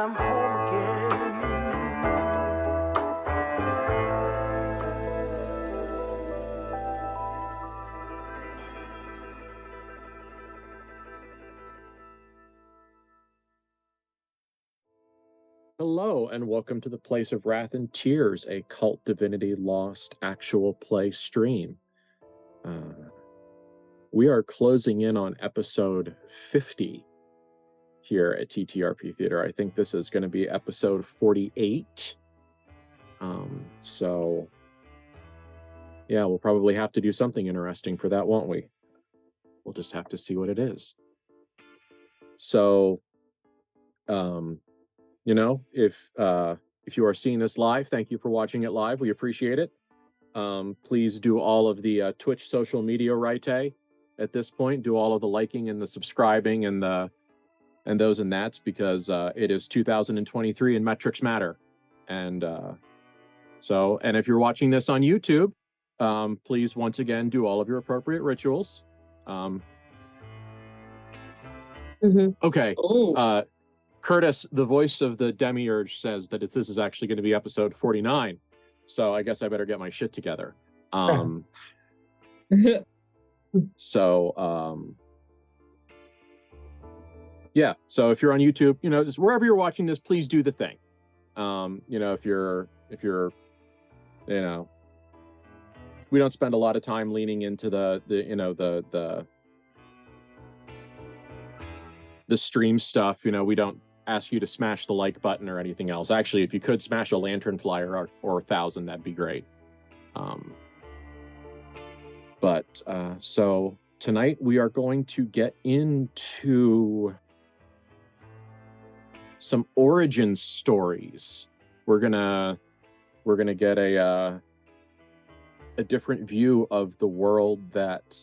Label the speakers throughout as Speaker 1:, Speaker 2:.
Speaker 1: I'm home again.
Speaker 2: Hello, and welcome to the Place of Wrath and Tears, a KULT Divinity Lost actual play stream. We are closing in on episode 50 here at TTRP Theater. I think this is going to be episode 48. So, yeah, we'll probably have to do something interesting for that, won't we? We'll just have to see what it is. So, you know, if you are seeing this live, thank you for watching it live. We appreciate it. Please do all of the Twitch social media right at this point. Do all of the liking and the subscribing and those and that's, because it is 2023 and metrics matter. And and if you're watching this on YouTube, please once again do all of your appropriate rituals. Okay. Curtis, the voice of the Demiurge, says that this is actually going to be episode 49. So I guess I better get my shit together. Yeah. So if you're on YouTube, you know, just wherever you're watching this, please do the thing. You know, if you're, you know, we don't spend a lot of time leaning into the stream stuff. You know, we don't ask you to smash the like button or anything else. Actually, if you could smash a lantern flyer or 1,000, that'd be great. So tonight we are going to get into some origin stories. We're gonna get a different view of the world that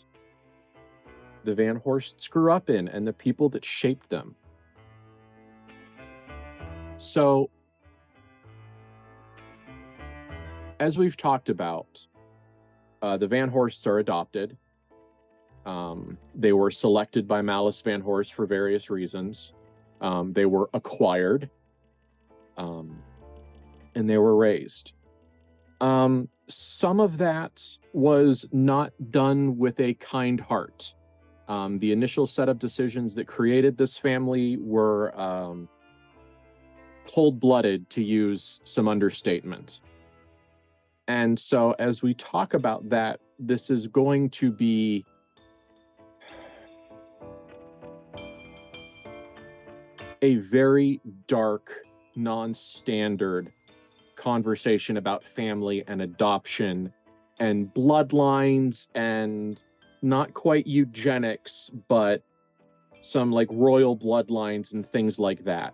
Speaker 2: the Van Horsts grew up in and the people that shaped them. So, as we've talked about, the Van Horsts are adopted. They were selected by Malice Van Horst for various reasons. They were acquired, and they were raised. Some of that was not done with a kind heart. The initial set of decisions that created this family were cold-blooded, to use some understatement. And so as we talk about that, this is going to be a very dark, non-standard conversation about family and adoption and bloodlines and not quite eugenics, but some like royal bloodlines and things like that.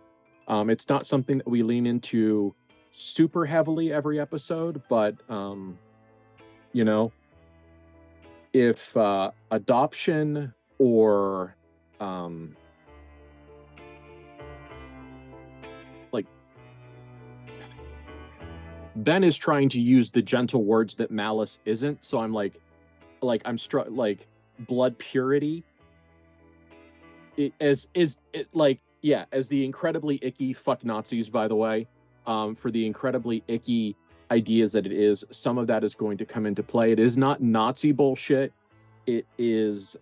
Speaker 2: It's not something that we lean into super heavily every episode, but you know, if adoption or like Ben is trying to use the gentle words that Malice isn't, so I'm like I'm like blood purity. As the incredibly icky fuck Nazis, by the way, for the incredibly icky ideas that it is, some of that is going to come into play. It is not Nazi bullshit. It is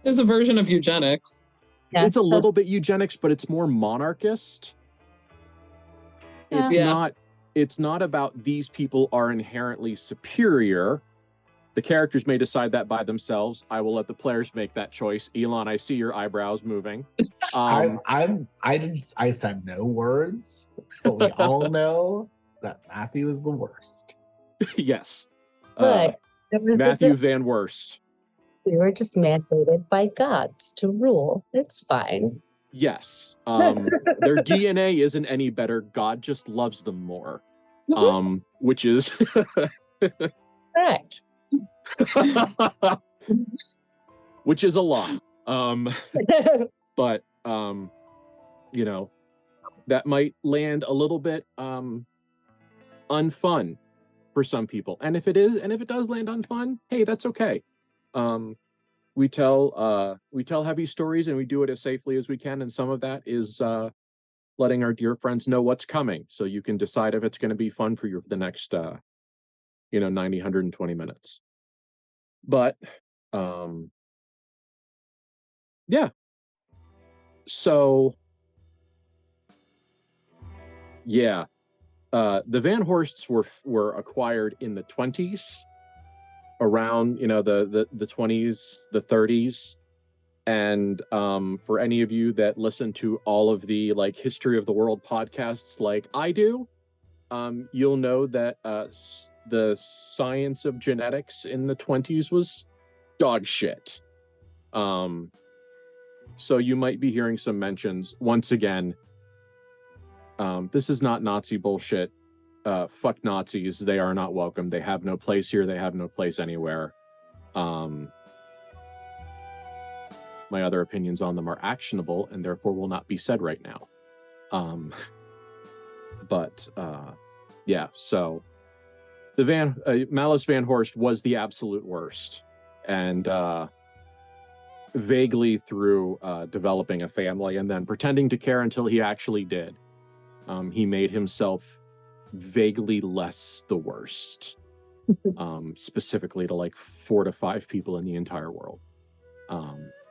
Speaker 3: it's a version of eugenics.
Speaker 2: Yeah, it's a little bit eugenics, but it's more monarchist. It's not about these people are inherently superior. The characters may decide that by themselves. I will let the players make that choice. Elon, I see your eyebrows moving.
Speaker 4: I said no words, but we all know that Matthew is the worst.
Speaker 2: Yes.
Speaker 5: But
Speaker 2: Matthew Van Worst.
Speaker 5: We were just mandated by gods to rule. It's fine.
Speaker 2: Yes. Their DNA isn't any better. God just loves them more. Which is
Speaker 5: correct.
Speaker 2: Which is a lot. But you know, that might land a little bit unfun for some people. And if it does land unfun, hey, that's okay. we tell heavy stories, and we do it as safely as we can, and some of that is letting our dear friends know what's coming, so you can decide if it's going to be fun for you for the next 90, 120 minutes. But yeah. So yeah. The Van Horsts were acquired in the 20s, around the 20s, the 30s. And for any of you that listen to all of the like history of the world podcasts like I do, you'll know that the science of genetics in the 20s was dog shit. So you might be hearing some mentions once again. This is not Nazi bullshit. Fuck Nazis. They are not welcome. They have no place here. They have no place anywhere. My other opinions on them are actionable and therefore will not be said right now. Yeah, so the Malice Van Horst was the absolute worst, and vaguely through developing a family and then pretending to care until he actually did, he made himself vaguely less the worst, specifically to like 4 to 5 people in the entire world.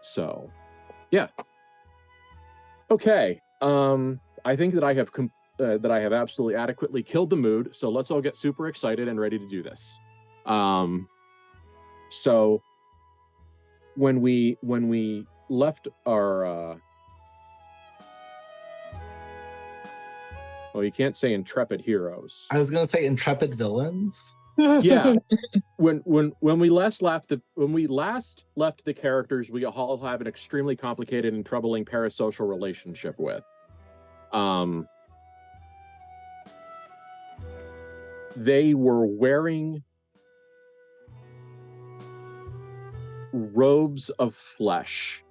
Speaker 2: So yeah. Okay. I think that I have absolutely adequately killed the mood, so let's all get super excited and ready to do this. So when we left our well, you can't say intrepid heroes.
Speaker 4: I was gonna say intrepid villains.
Speaker 2: Yeah. When we last left the characters we all have an extremely complicated and troubling parasocial relationship with. They were wearing robes of flesh,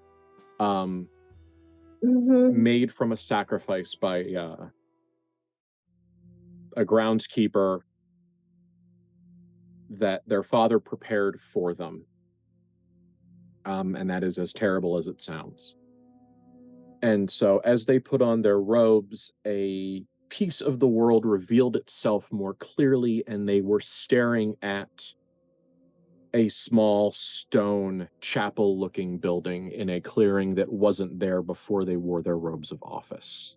Speaker 2: made from a sacrifice by a groundskeeper that their father prepared for them. And that is as terrible as it sounds. And so as they put on their robes, a piece of the world revealed itself more clearly, and they were staring at a small stone chapel-looking building in a clearing that wasn't there before they wore their robes of office.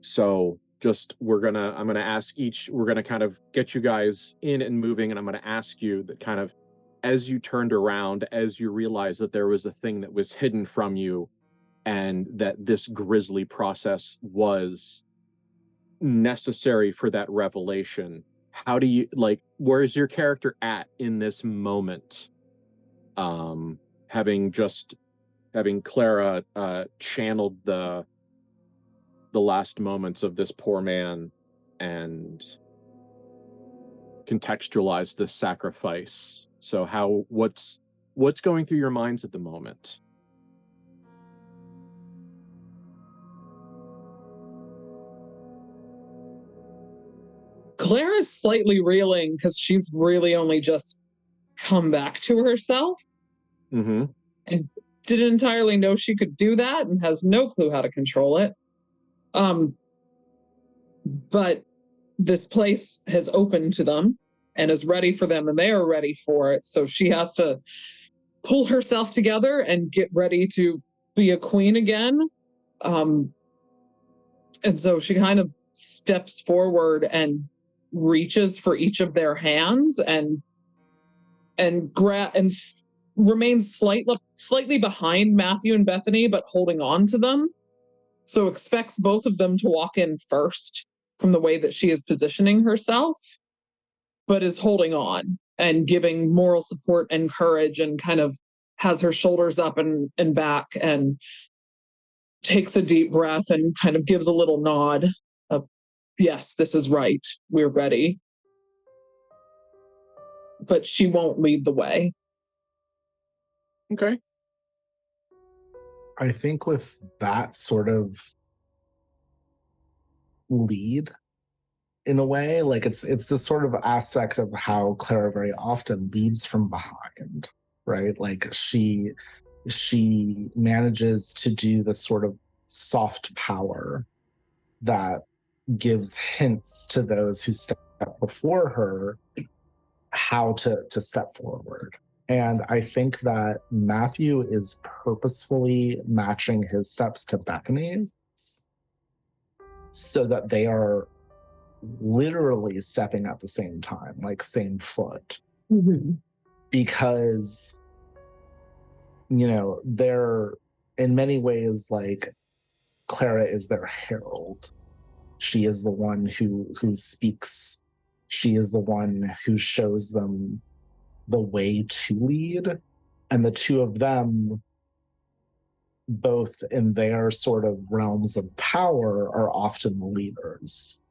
Speaker 2: So just we're gonna kind of get you guys in and moving, and I'm gonna ask you that kind of as you turned around, as you realized that there was a thing that was hidden from you, and that this grisly process was necessary for that revelation. How do you where's your character at in this moment? Having Clara channeled the last moments of this poor man and contextualized this sacrifice. So what's going through your minds at the moment?
Speaker 3: Clara's slightly reeling because she's really only just come back to herself and didn't entirely know she could do that and has no clue how to control it. But this place has opened to them and is ready for them, and they are ready for it. So she has to pull herself together and get ready to be a queen again. And so she kind of steps forward and reaches for each of their hands and remains slightly behind Matthew and Bethany, but holding on to them. So expects both of them to walk in first from the way that she is positioning herself, but is holding on and giving moral support and courage, and kind of has her shoulders up and back, and takes a deep breath and kind of gives a little nod of, yes, this is right. We're ready. But she won't lead the way.
Speaker 2: Okay.
Speaker 4: I think with that sort of lead, in a way. Like it's this sort of aspect of how Clara very often leads from behind, right? Like she manages to do this sort of soft power that gives hints to those who step before her how to step forward. And I think that Matthew is purposefully matching his steps to Bethany's so that they are literally stepping at the same time, like same foot.
Speaker 5: Mm-hmm.
Speaker 4: Because, you know, they're in many ways like Clara is their herald. She is the one who speaks. She is the one who shows them the way to lead. And the two of them, both in their sort of realms of power, are often the leaders.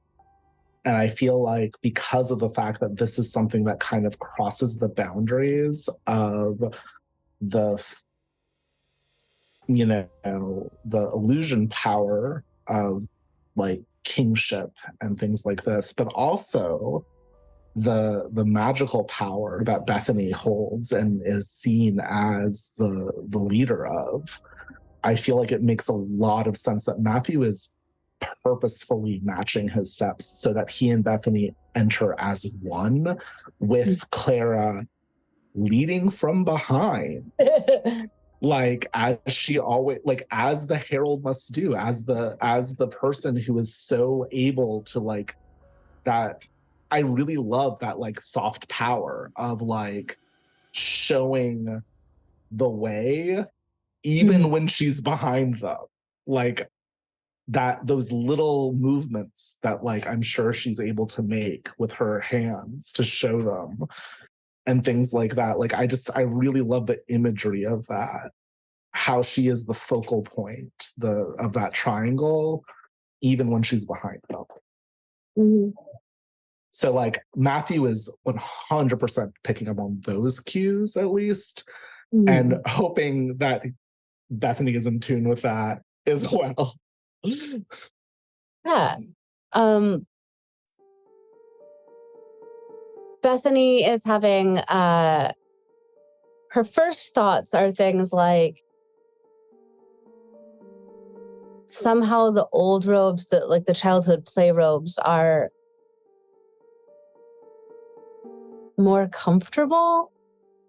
Speaker 4: And I feel like because of the fact that this is something that kind of crosses the boundaries of the, you know, the illusion power of like kingship and things like this, but also the magical power that Bethany holds and is seen as the leader of, I feel like it makes a lot of sense that Matthew is purposefully matching his steps so that he and Bethany enter as one, with Clara leading from behind. Like as she always, like as the herald must do, as the person who is so able to like that. I really love that like soft power of like showing the way even when she's behind them. Like that, those little movements that like I'm sure she's able to make with her hands to show them and things like that. Like I really love the imagery of that, how she is the focal point of that triangle even when she's behind them.
Speaker 5: Mm-hmm.
Speaker 4: So like Matthew is 100% picking up on those cues at least, and hoping that Bethany is in tune with that as well.
Speaker 5: Yeah. Bethany is having her first thoughts are things like somehow the old robes, that like the childhood play robes, are more comfortable.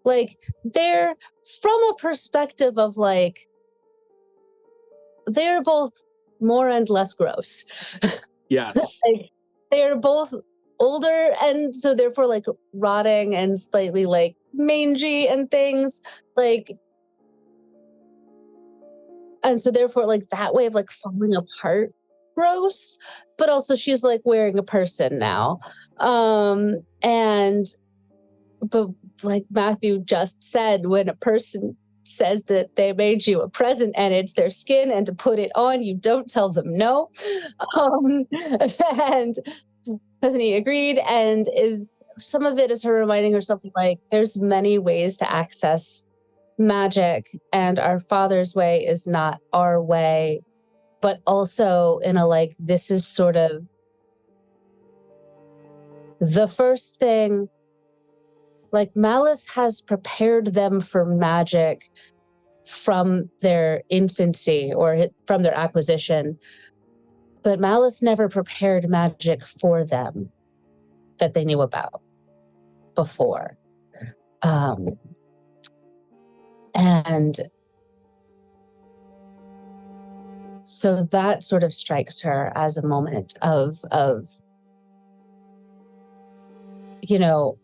Speaker 5: Like they're from a perspective of like they're both more and less gross.
Speaker 2: Yes.
Speaker 5: Like they're both older and so therefore like rotting and slightly like mangy and things, like, and so therefore like that way of like falling apart gross, but also she's like wearing a person now. But like Matthew just said, when a person says that they made you a present and it's their skin and to put it on, you don't tell them no. And Bethany agreed, and is some of it is her reminding herself like there's many ways to access magic and our Father's way is not our way, but also in a like this is sort of the first thing. Like Malice has prepared them for magic from their infancy or from their acquisition, but Malice never prepared magic for them that they knew about before. And so that sort of strikes her as a moment of you know,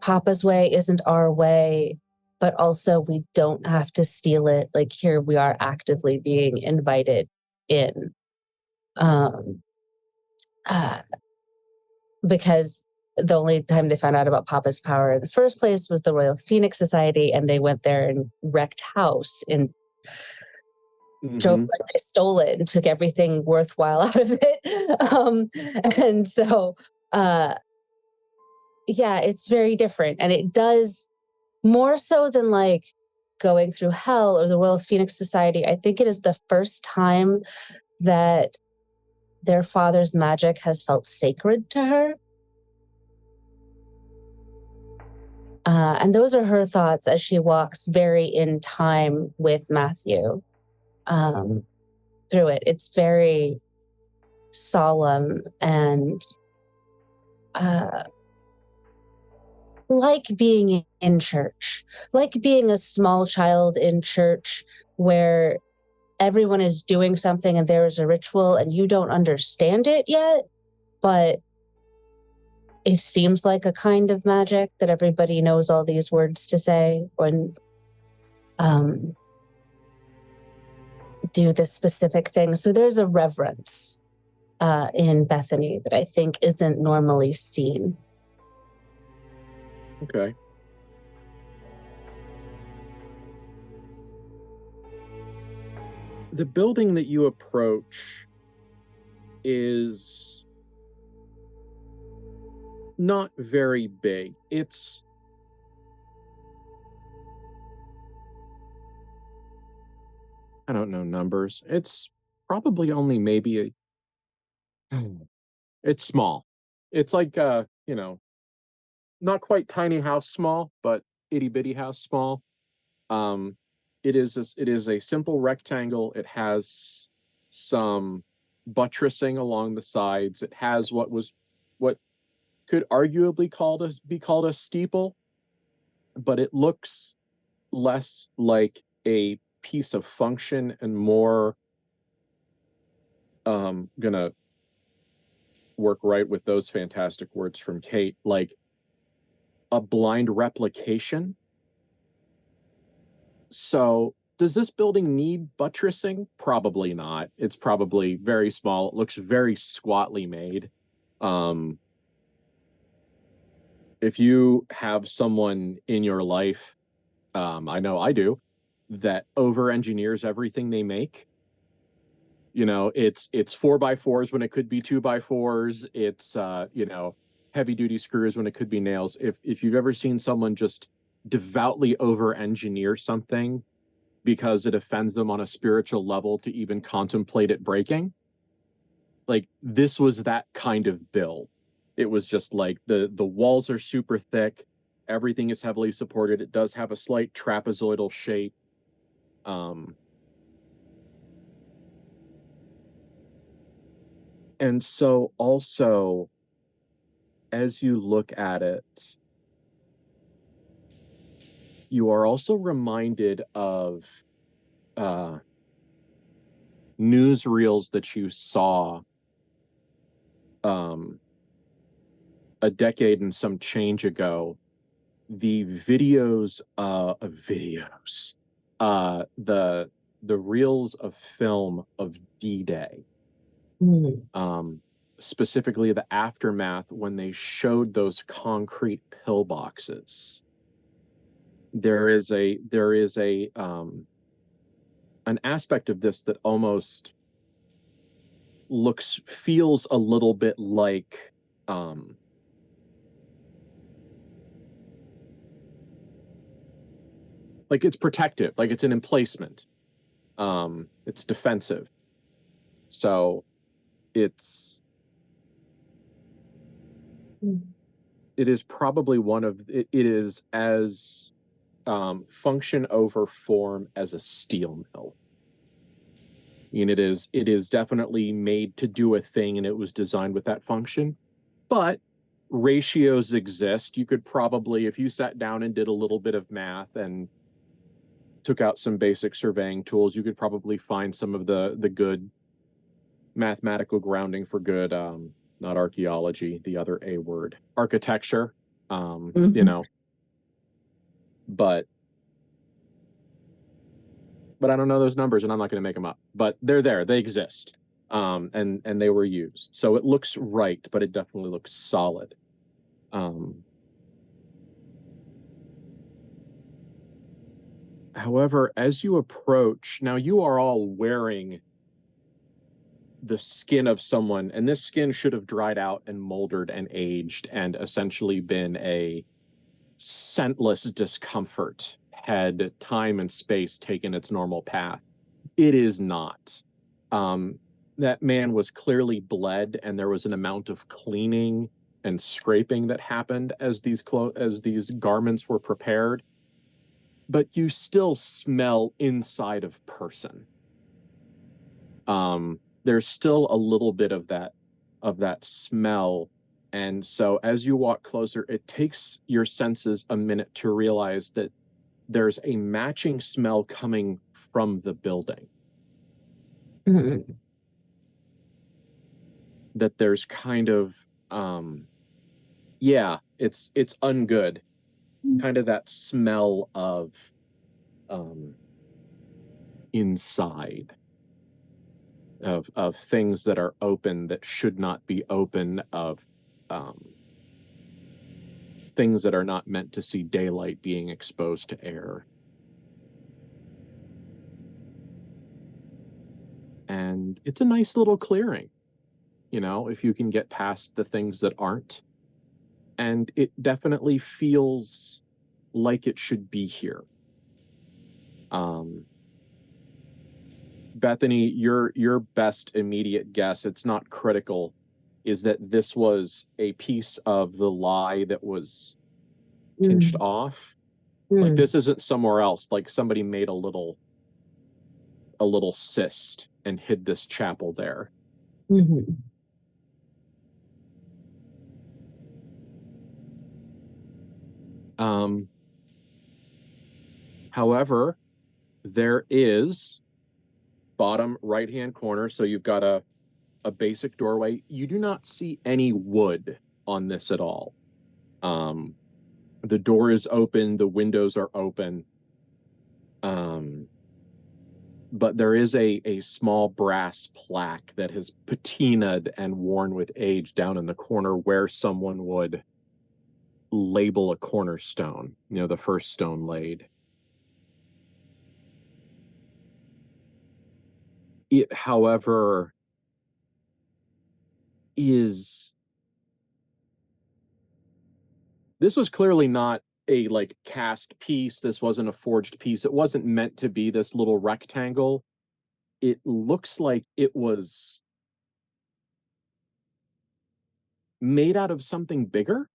Speaker 5: Papa's way isn't our way, but also we don't have to steal it. Like here we are actively being invited in. Because the only time they found out about Papa's power in the first place was the Royal Phoenix Society, and they went there and wrecked house and drove like they stole it and took everything worthwhile out of it. And so, yeah, it's very different. And it does more so than like going through hell or the Royal Phoenix Society. I think it is the first time that their father's magic has felt sacred to her. And those are her thoughts as she walks very in time with Matthew through it. It's very solemn and like being in church, like being a small child in church where everyone is doing something and there is a ritual and you don't understand it yet, but it seems like a kind of magic that everybody knows all these words to say when do this specific thing. So there's a reverence in Bethany that I think isn't normally seen.
Speaker 2: Okay. The building that you approach is not very big. It's I don't know numbers. It's probably only maybe it's small. It's like not quite tiny house small, but itty bitty house small. It is a simple rectangle. It has some buttressing along the sides. It has what could arguably be called a steeple, but it looks less like a piece of function and more gonna work right with those fantastic words from Kate, like a blind replication. So does this building need buttressing? Probably not. It's probably very small. It looks very squatly made. If you have someone in your life, I know I do, that over engineers everything they make, it's 4x4s when it could be 2x4s. It's heavy duty screws when it could be nails. If you've ever seen someone just devoutly over engineer something because it offends them on a spiritual level to even contemplate it breaking, like this was that kind of build. It was just like the walls are super thick, everything is heavily supported. It does have a slight trapezoidal shape. And so also, as you look at it, you are also reminded of newsreels that you saw a decade and some change ago. The the reels of film of D-Day. Specifically the aftermath when they showed those concrete pillboxes. There is an aspect of this that almost feels a little bit like it's protective, like it's an emplacement. It's defensive. So it is probably it is as function over form as a steel mill. And it is definitely made to do a thing, and it was designed with that function. But ratios exist. You could probably, if you sat down and did a little bit of math and took out some basic surveying tools, you could probably find some of the good mathematical grounding for good, not archaeology, the other A word, architecture, but I don't know those numbers, and I'm not going to make them up, but they're there, they exist, and they were used. So it looks right, but it definitely looks solid. However, as you approach, now you are all wearing the skin of someone, and this skin should have dried out and moldered and aged and essentially been a scentless discomfort had time and space taken its normal path. It is not. that man was clearly bled, and there was an amount of cleaning and scraping that happened as these garments were prepared. But you still smell inside of person. There's still a little bit of that smell. And so as you walk closer, it takes your senses a minute to realize that there's a matching smell coming from the building.
Speaker 5: Mm-hmm.
Speaker 2: That there's kind of, it's ungood. Kind of that smell of inside. Of things that are open that should not be open, of things that are not meant to see daylight being exposed to air. And it's a nice little clearing, if you can get past the things that aren't. And it definitely feels like it should be here. Bethany, your best immediate guess, it's not critical, is that this was a piece of the lie that was pinched off. Like, this isn't somewhere else. Like, somebody made a little cyst and hid this chapel there.
Speaker 5: Mm-hmm.
Speaker 2: However, there is bottom right-hand corner, so you've got a basic doorway. You do not see any wood on this at all. The door is open, the windows are open. But there is a small brass plaque that has patinaed and worn with age down in the corner where someone would label a cornerstone, the first stone laid. It, however, this was clearly not a cast piece. This wasn't a forged piece. It wasn't meant to be this little rectangle. It looks like it was made out of something bigger.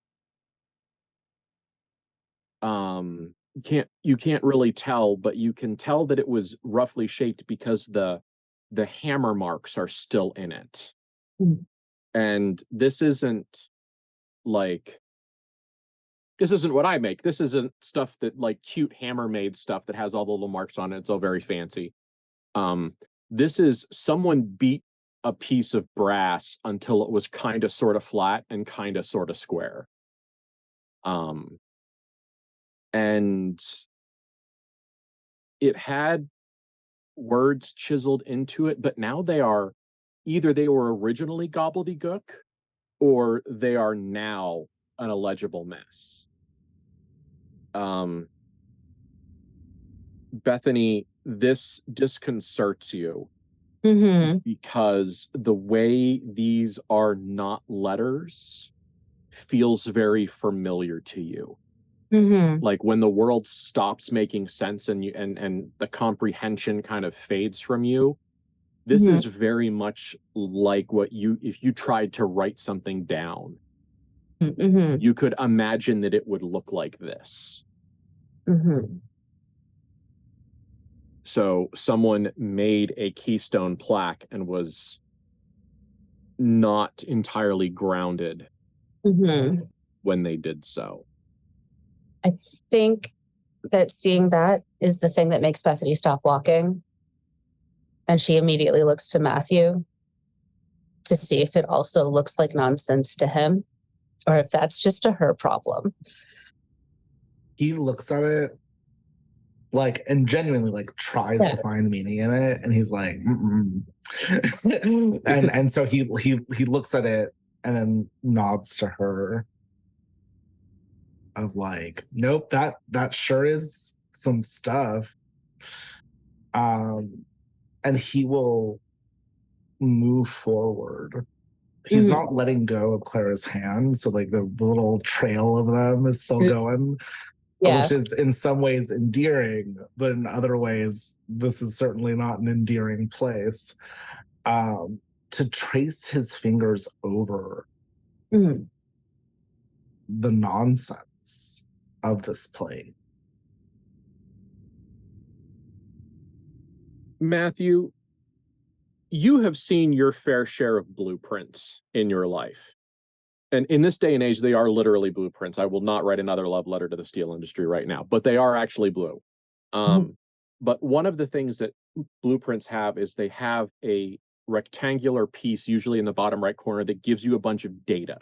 Speaker 2: You can't really tell, but you can tell that it was roughly shaped because the hammer marks are still in it. And this isn't what I make. This isn't stuff that cute hammer made stuff that has all the little marks on it. It's all very fancy. This is someone beat a piece of brass until it was kind of sort of flat and kind of sort of square. And it had words chiseled into it, but now they were originally gobbledygook, or they are now an illegible mess. Bethany, this disconcerts you because the way these are not letters feels very familiar to you. Like when the world stops making sense and the comprehension kind of fades from you, this is very much like if you tried to write something down, you could imagine that it would look like this. So someone made a keystone plaque and was not entirely grounded when they did so.
Speaker 5: I think that seeing that is the thing that makes Bethany stop walking. And she immediately looks to Matthew to see if it also looks like nonsense to him, or if that's just a her problem.
Speaker 4: He looks at it and genuinely tries to find meaning in it, and he's like, and so he looks at it and then nods to her of nope, that sure is some stuff. And he will move forward. He's not letting go of Clara's hand, so the little trail of them is still going. Yeah. Which is in some ways endearing, but in other ways, this is certainly not an endearing place. to trace his fingers over
Speaker 5: Mm.
Speaker 4: the nonsense of this play.
Speaker 2: Matthew, you have seen your fair share of blueprints in your life. And in this day and age, they are literally blueprints. I will not write another love letter to the steel industry right now, but they are actually blue. But one of the things that blueprints have is they have a rectangular piece, usually in the bottom right corner, that gives you a bunch of data.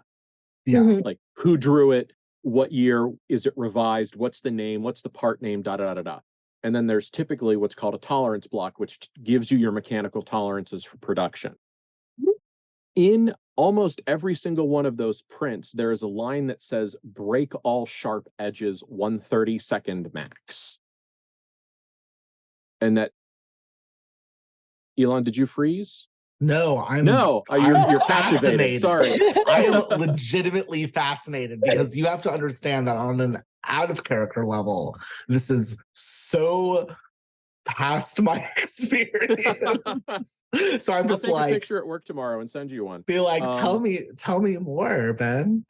Speaker 4: Yeah.
Speaker 2: Like who drew it, what year is it revised, what's the name, what's the part name, da da da da da. And then there's typically what's called a tolerance block, which gives you your mechanical tolerances for production. In almost every single one of those prints, there is a line that says break all sharp edges 1/32 max. And that, Elon, did you freeze?
Speaker 4: No,
Speaker 2: you're captivated. Sorry.
Speaker 4: I am legitimately fascinated because you have to understand that on an out of character level, this is so past my experience. So I'm just
Speaker 2: I'll take
Speaker 4: like,
Speaker 2: a picture at work tomorrow and send you one.
Speaker 4: be like, tell me more, Ben.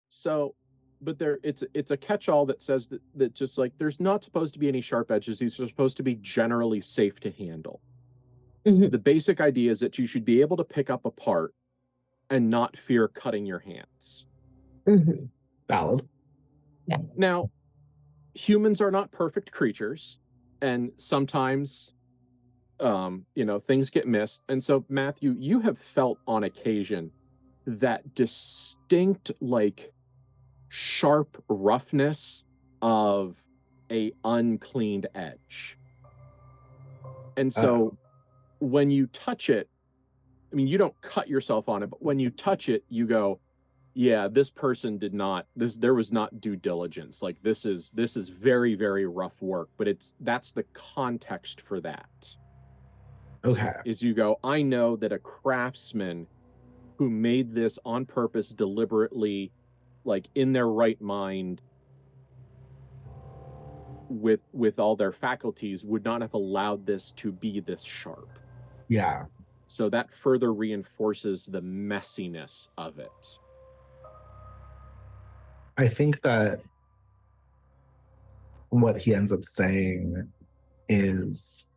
Speaker 2: So, but it's a catch-all that says that just like there's not supposed to be any sharp edges. These are supposed to be generally safe to handle. The basic idea is that you should be able to pick up a part and not fear cutting your hands.
Speaker 4: Valid.
Speaker 5: Yeah.
Speaker 2: Now, humans are not perfect creatures, and sometimes things get missed. And so, Matthew, you have felt on occasion that distinct, like, sharp roughness of a uncleaned edge. And so when you touch it, I mean, you don't cut yourself on it, but when you touch it, you go, yeah, this person did not, there was not due diligence. Like this is very, very rough work, but that's the context for that.
Speaker 4: Okay.
Speaker 2: Is you go, I know that a craftsman who made this on purpose, deliberately, like in their right mind, with all their faculties, would not have allowed this to be this sharp.
Speaker 4: Yeah.
Speaker 2: So that further reinforces the messiness of it.
Speaker 4: I think that what he ends up saying is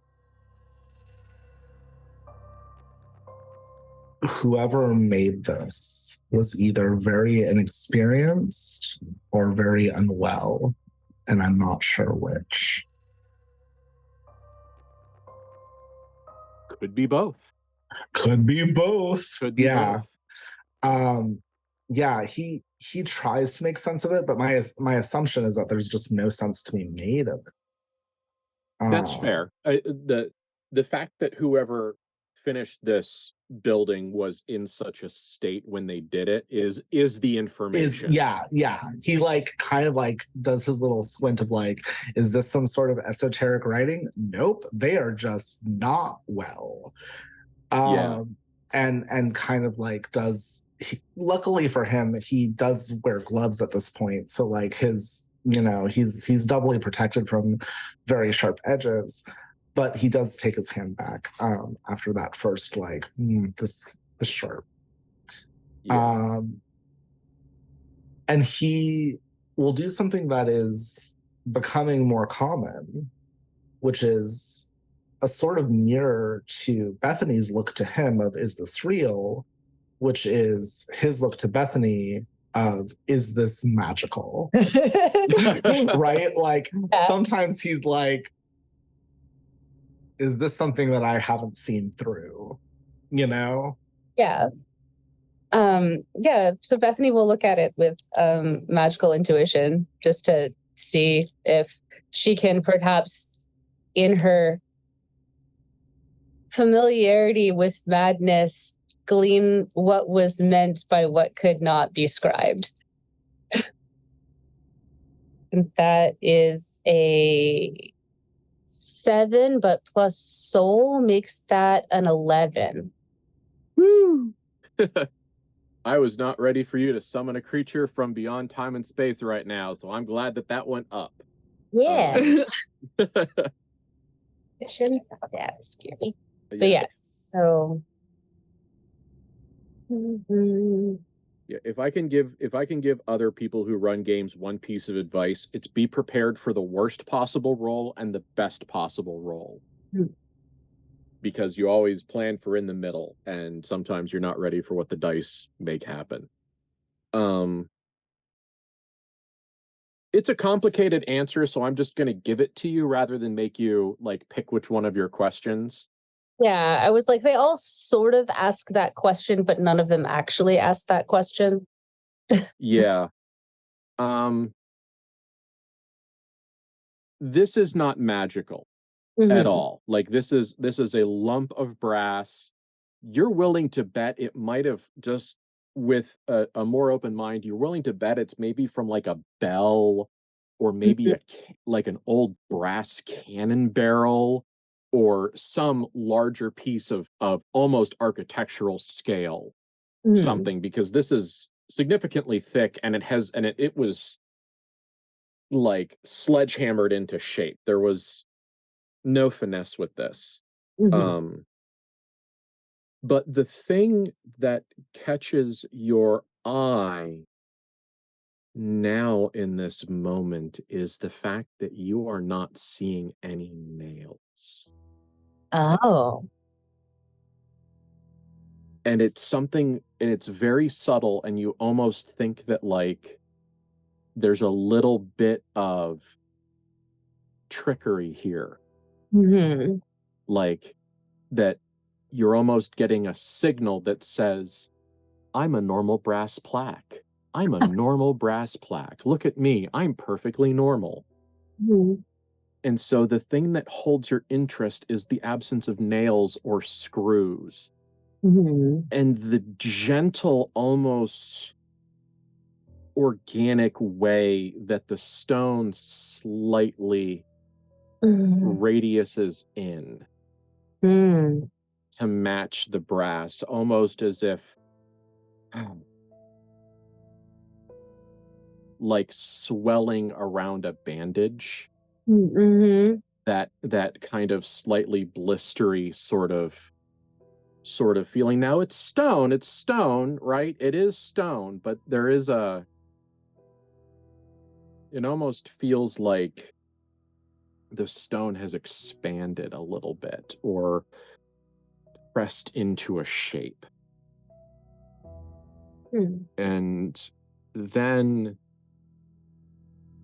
Speaker 4: whoever made this was either very inexperienced or very unwell, and I'm not sure which.
Speaker 2: Could be both.
Speaker 4: Could be both.
Speaker 2: Could be both.
Speaker 4: Yeah, he tries to make sense of it, but my assumption is that there's just no sense to be made of it.
Speaker 2: That's fair. The fact that whoever finished this building was in such a state when they did it is the information.
Speaker 4: Yeah. He like kind of like does his little squint of like, is this some sort of esoteric writing? Nope, they are just not well. And kind of like luckily for him, he does wear gloves at this point, so like his, he's doubly protected from very sharp edges, but he does take his hand back after that first like this sharp. And he will do something that is becoming more common, which is a sort of mirror to Bethany's look to him of, is this real? Which is his look to Bethany of, is this magical? Right? Like sometimes he's like, is this something that I haven't seen through?
Speaker 5: Yeah. So Bethany will look at it with magical intuition just to see if she can perhaps, in her familiarity with madness, glean what was meant by what could not be scribed. And that is a 7, but plus soul makes that an 11.
Speaker 2: Woo! I was not ready for you to summon a creature from beyond time and space right now, so I'm glad that went up.
Speaker 5: Yeah. It shouldn't have that scary. But yes, so mhm.
Speaker 2: Yeah, if I can give other people who run games one piece of advice, it's be prepared for the worst possible roll and the best possible roll. Because you always plan for in the middle, and sometimes you're not ready for what the dice make happen. It's a complicated answer, so I'm just going to give it to you rather than make you like pick which one of your questions.
Speaker 5: Yeah, I was like, they all sort of ask that question, but none of them actually ask that question.
Speaker 2: Yeah. This is not magical at all. Like this is a lump of brass. You're willing to bet it might have just with a more open mind, you're willing to bet it's maybe from like a bell or maybe like an old brass cannon barrel or some larger piece of almost architectural scale something, because this is significantly thick and it was like sledgehammered into shape. There was no finesse with this. But the thing that catches your eye now in this moment is the fact that you are not seeing any nails.
Speaker 5: Oh.
Speaker 2: And it's something, and it's very subtle, and you almost think that like there's a little bit of trickery here. Like that you're almost getting a signal that says, I'm a normal brass plaque. I'm a normal brass plaque. Look at me. I'm perfectly normal. And so the thing that holds your interest is the absence of nails or screws. And the gentle, almost organic way that the stone slightly radiuses in to match the brass, almost as if like swelling around a bandage. That kind of slightly blistery sort of feeling. Now it's stone, right? It is stone, but there is it almost feels like the stone has expanded a little bit or pressed into a shape. And then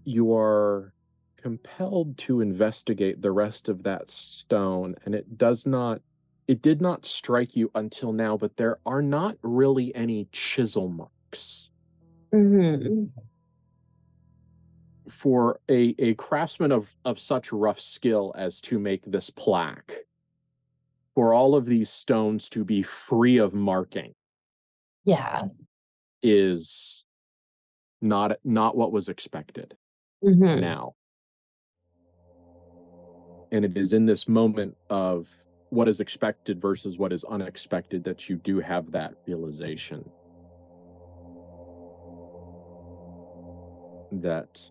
Speaker 2: you are compelled to investigate the rest of that stone, and it did not strike you until now, but there are not really any chisel marks. For a craftsman of such rough skill as to make this plaque, for all of these stones to be free of marking is not what was expected now. And it is in this moment of what is expected versus what is unexpected that you do have that realization that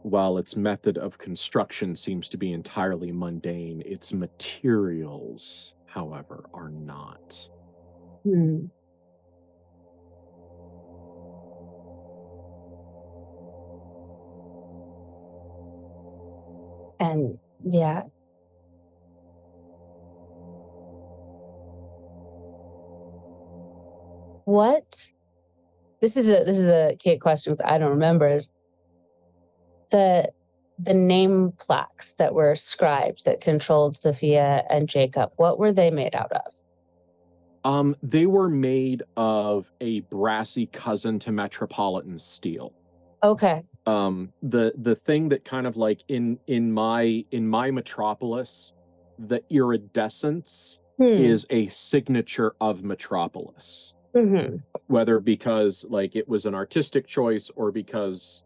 Speaker 2: while its method of construction seems to be entirely mundane, its materials, however, are not.
Speaker 5: And yeah. What? This is a Kate question I don't remember. Is the name plaques that were scribed that controlled Sophia and Jacob, what were they made out of?
Speaker 2: They were made of a brassy cousin to Metropolitan steel.
Speaker 5: Okay.
Speaker 2: The thing that kind of like in my Metropolis, the iridescence is a signature of Metropolis. Whether because like it was an artistic choice or because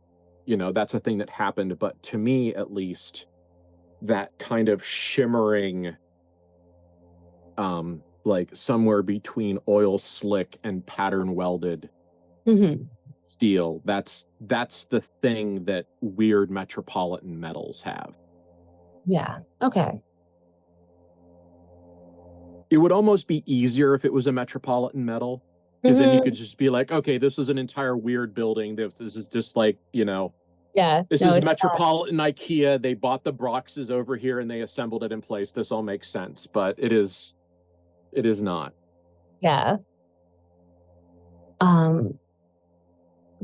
Speaker 2: that's a thing that happened, but to me at least, that kind of shimmering like somewhere between oil slick and pattern welded steel, that's the thing that weird Metropolitan metals have.
Speaker 5: Yeah. Okay.
Speaker 2: It would almost be easier if it was a Metropolitan metal, because then you could just be like, okay, this is an entire weird building. This is just like,
Speaker 5: Yeah.
Speaker 2: this is Metropolitan IKEA. They bought the boxes over here and they assembled it in place. This all makes sense, but it is not.
Speaker 5: Yeah.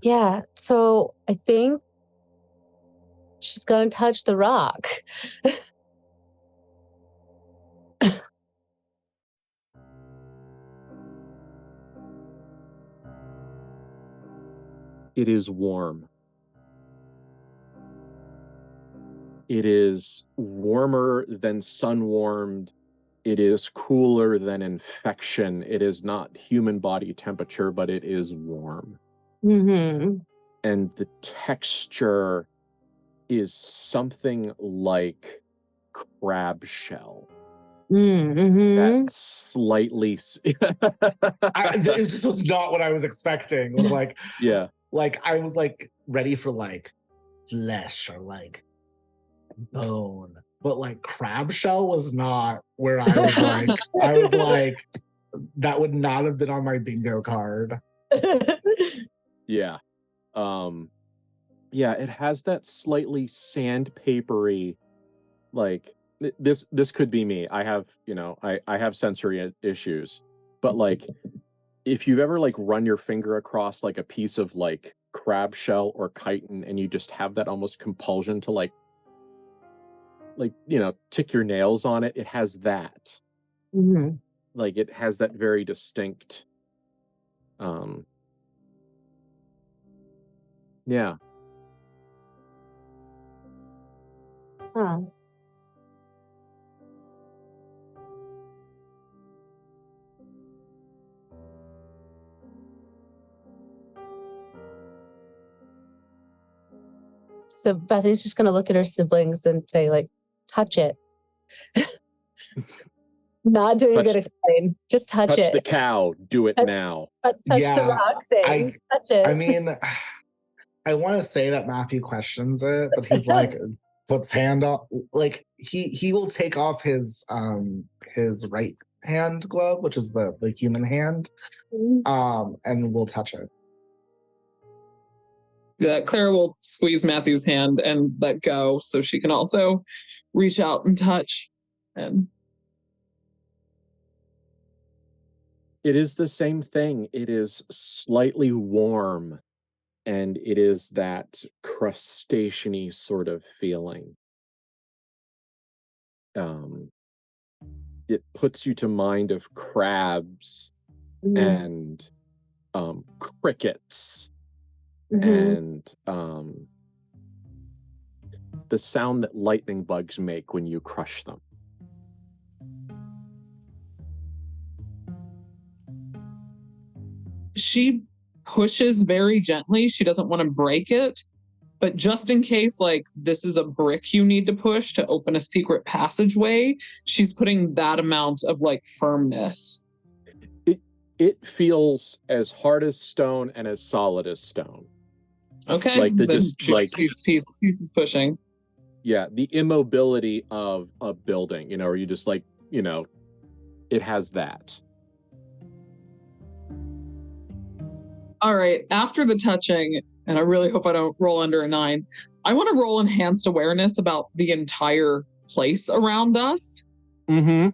Speaker 5: Yeah. So I think she's gonna touch the rock.
Speaker 2: It is warm. It is warmer than sun-warmed. It is cooler than infection. It is not human body temperature, but it is warm.
Speaker 5: Mm-hmm.
Speaker 2: And the texture is something like crab shell.
Speaker 5: Mm-hmm.
Speaker 2: That slightly...
Speaker 4: It just was not what I was expecting. It was like,
Speaker 2: yeah.
Speaker 4: Like, I was like ready for like flesh or like bone, but like crab shell was not where I was like, I was like, that would not have been on my bingo card.
Speaker 2: Yeah. Yeah, it has that slightly sandpapery, like, this could be me. I have, I have sensory issues, but like, if you've ever like run your finger across like a piece of like crab shell or chitin and you just have that almost compulsion to like tick your nails on it, it has that.
Speaker 5: Mm-hmm.
Speaker 2: Like it has that very distinct yeah.
Speaker 5: Huh. So Bethany's just gonna look at her siblings and say, like, touch it. Not doing a good explain. Just touch it.
Speaker 2: Touch the cow. Do it now.
Speaker 5: Touch the rock thing. Touch it.
Speaker 4: I mean, I want to say that Matthew questions it, but he's like, puts hand on, like he will take off his right hand glove, which is the human hand, and we'll touch it.
Speaker 3: Yeah, Clara will squeeze Matthew's hand and let go so she can also reach out and touch. And
Speaker 2: it is the same thing. It is slightly warm, and it is that crustacean-y sort of feeling. It puts you to mind of crabs and crickets. And the sound that lightning bugs make when you crush them.
Speaker 3: she pushes very gently. She doesn't want to break it, but just in case, like, this is a brick you need to push to open a secret passageway, she's putting that amount of, like, firmness.
Speaker 2: It feels as hard as stone and as solid as stone.
Speaker 3: Okay,
Speaker 2: like the
Speaker 3: then
Speaker 2: just like
Speaker 3: pieces pushing.
Speaker 2: Yeah, the immobility of a building, you know, or you just like, you know, it has that.
Speaker 3: All right, after the touching, and I really hope I don't roll under a 9, I want to roll enhanced awareness about the entire place around us.
Speaker 2: Mm-hmm.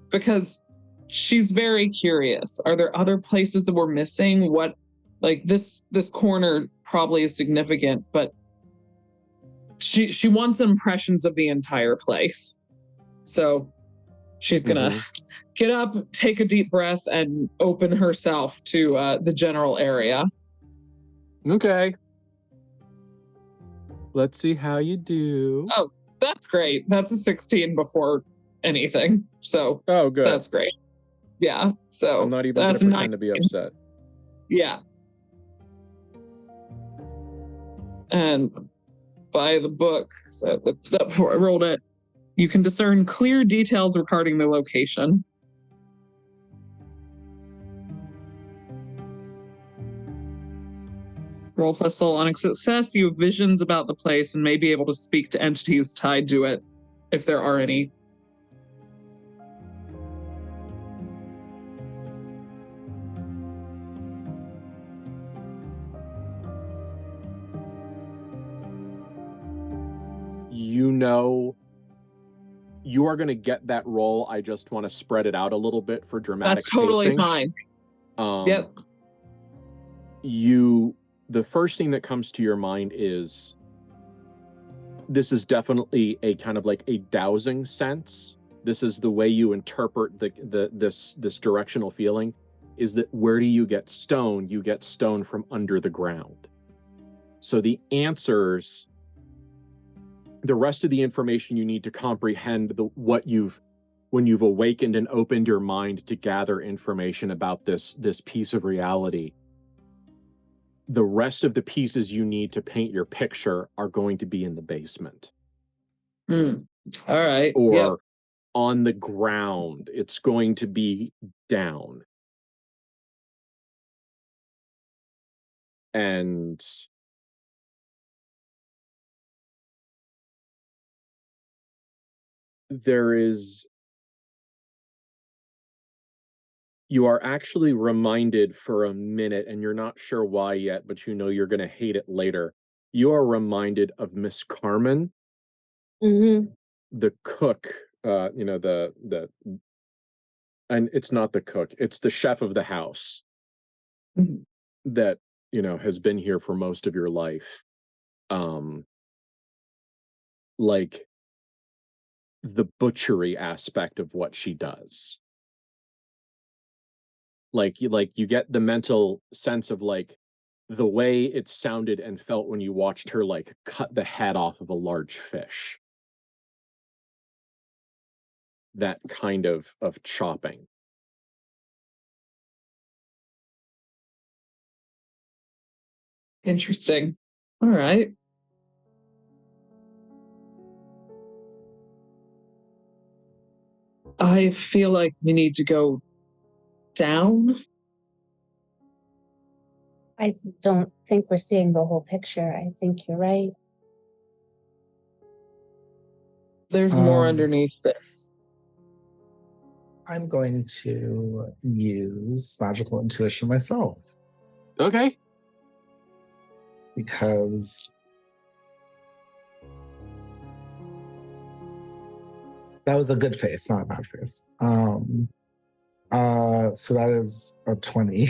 Speaker 3: Because she's very curious. Are there other places that we're missing? What, like, this corner probably is significant, but she wants impressions of the entire place. So she's gonna get up, take a deep breath, and open herself to the general area.
Speaker 2: Okay. Let's see how you do.
Speaker 3: Oh, that's great. That's a 16 before anything. So
Speaker 2: oh, good.
Speaker 3: That's great. Yeah. So
Speaker 2: I'm not even going to pretend to be upset.
Speaker 3: Yeah. And by the book, so I looked it up before I rolled it, you can discern clear details regarding the location. Roll plus soul on success, you have visions about the place and may be able to speak to entities tied to it, if there are any.
Speaker 2: you know you are going to get that roll. I just want to spread it out a little bit for dramatic
Speaker 3: That's totally
Speaker 2: pacing.
Speaker 3: fine. Yep.
Speaker 2: The first thing that comes to your mind is this is definitely a kind of like a dowsing sense. This is the way you interpret this directional feeling, is that where do you get stone? You get stone from under the ground. So the answers, the rest of the information you need to comprehend when you've awakened and opened your mind to gather information about this piece of reality, the rest of the pieces you need to paint your picture are going to be in the basement.
Speaker 3: All right.
Speaker 2: Or on the ground. It's going to be down. And you are actually reminded for a minute, and you're not sure why yet, but you know you're going to hate it later. You are reminded of Miss Carmen, the cook, and it's not the cook, it's the chef of the house that, has been here for most of your life. Like the butchery aspect of what she does. Like you get the mental sense of like the way it sounded and felt when you watched her like cut the head off of a large fish. That kind of chopping.
Speaker 3: Interesting. All right. I feel like we need to go down.
Speaker 5: I don't think we're seeing the whole picture. I think you're right.
Speaker 3: There's more underneath this.
Speaker 4: I'm going to use magical intuition myself.
Speaker 2: Okay.
Speaker 4: Because that was a good face, not a bad face. So that is a 20.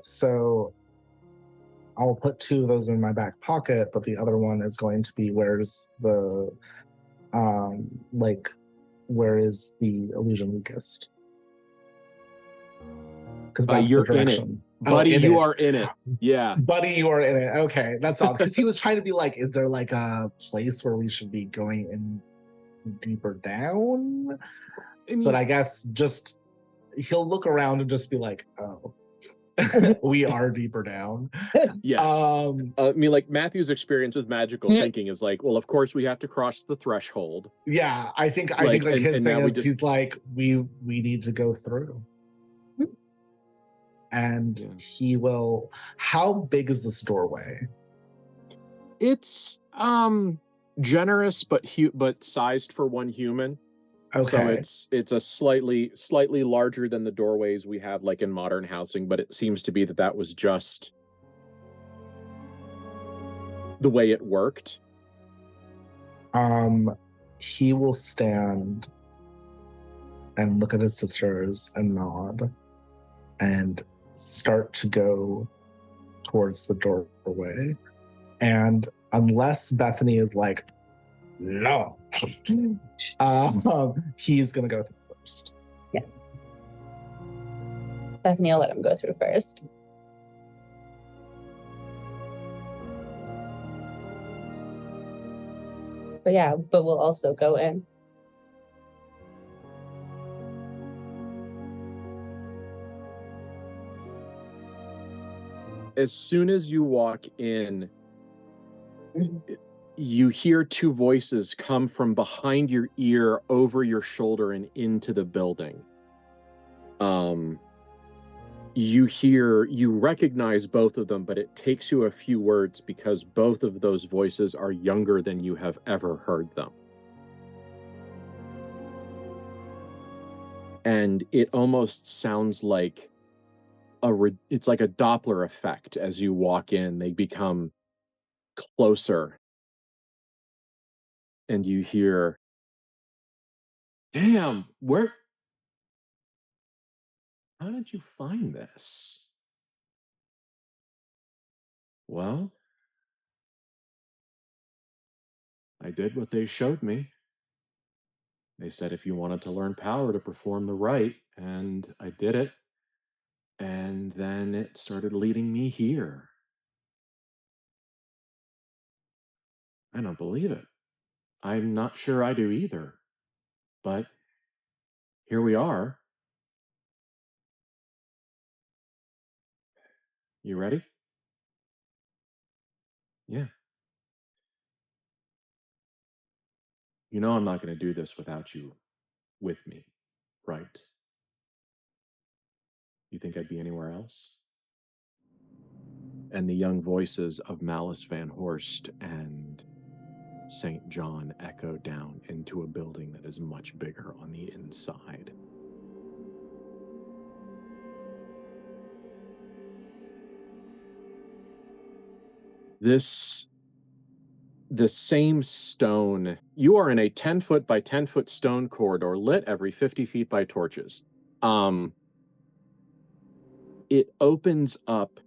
Speaker 4: So I'll put 2 of those in my back pocket, but the other one is going to be where is the illusion weakest? Because that's the direction.
Speaker 2: Buddy, you are in it. Yeah.
Speaker 4: Buddy, you are in it. Okay, that's odd. Because he was trying to be like, is there like a place where we should be going in deeper down? But I guess just he'll look around and just be like, oh, we are deeper down.
Speaker 2: Yes. Like Matthew's experience with magical thinking is like, well, of course we have to cross the threshold.
Speaker 4: Yeah, I think his thing is he's like, we need to go through. And he will. How big is this doorway?
Speaker 2: It's generous, but sized for one human.
Speaker 4: Okay.
Speaker 2: So it's a slightly larger than the doorways we have like in modern housing, but it seems to be that was just the way it worked.
Speaker 4: He will stand and look at his sisters and nod and start to go towards the doorway. And unless Bethany is like, no, he's gonna go through first.
Speaker 5: Yeah. Bethany will let him go through first. But we'll also go in.
Speaker 2: As soon as you walk in, you hear 2 voices come from behind your ear, over your shoulder, and into the building. You recognize both of them, but it takes you a few words because both of those voices are younger than you have ever heard them. And it almost sounds like it's like a Doppler effect. As you walk in, they become closer, and you hear, "Damn, how did you find this?" "Well, I did what they showed me. They said if you wanted to learn power to perform the rite, and I did it. And then it started leading me here." "I don't believe it. I'm not sure I do either. But here we are. You ready?" "Yeah. You know I'm not going to do this without you with me, right? You think I'd be anywhere else?" And the young voices of Malice Van Horst and St. John echo down into a building that is much bigger on the inside. The same stone, you are in a 10-foot by 10-foot stone corridor lit every 50 feet by torches. It opens up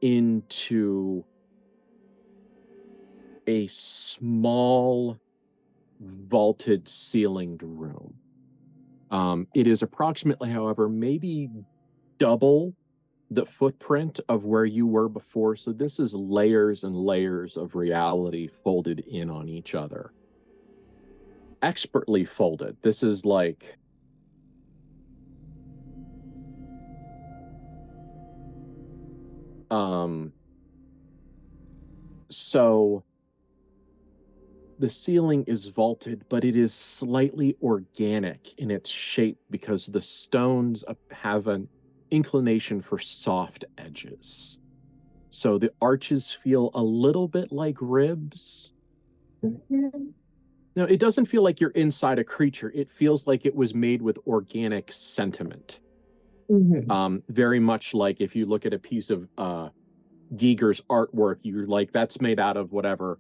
Speaker 2: into a small vaulted ceilinged room. It is approximately, however, maybe double the footprint of where you were before. So this is layers and layers of reality folded in on each other. Expertly folded. This is like so the ceiling is vaulted, but it is slightly organic in its shape because the stones have an inclination for soft edges. So the arches feel a little bit like ribs. No, it doesn't feel like you're inside a creature. It feels like it was made with organic sentiment. Very much like if you look at a piece of Giger's artwork, you're like, that's made out of whatever,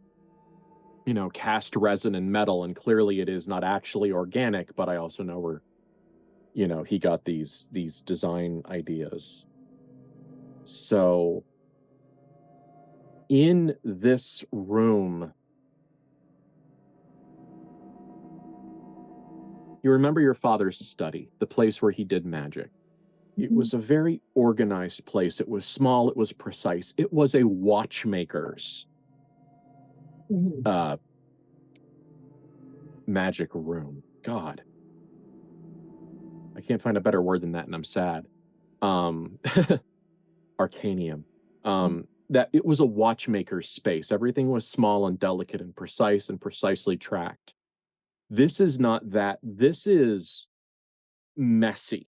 Speaker 2: cast resin and metal, and clearly it is not actually organic, but I also know where, he got these design ideas. So in this room, you remember your father's study, the place where he did magic. It was a very organized place. It was small, it was precise. It was a watchmaker's magic room. God. I can't find a better word than that, and I'm sad. Arcanium. That it was a watchmaker's space. Everything was small and delicate and precise and precisely tracked. This is not that. This is messy.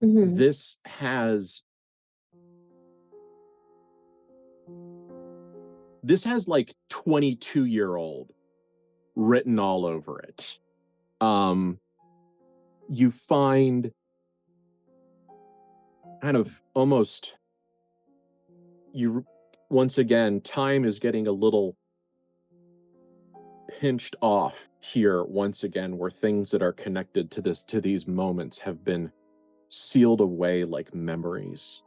Speaker 2: This has like 22-year-old written all over it. You find kind of almost, once again, time is getting a little pinched off here once again, where things that are connected to these moments have been sealed away like memories.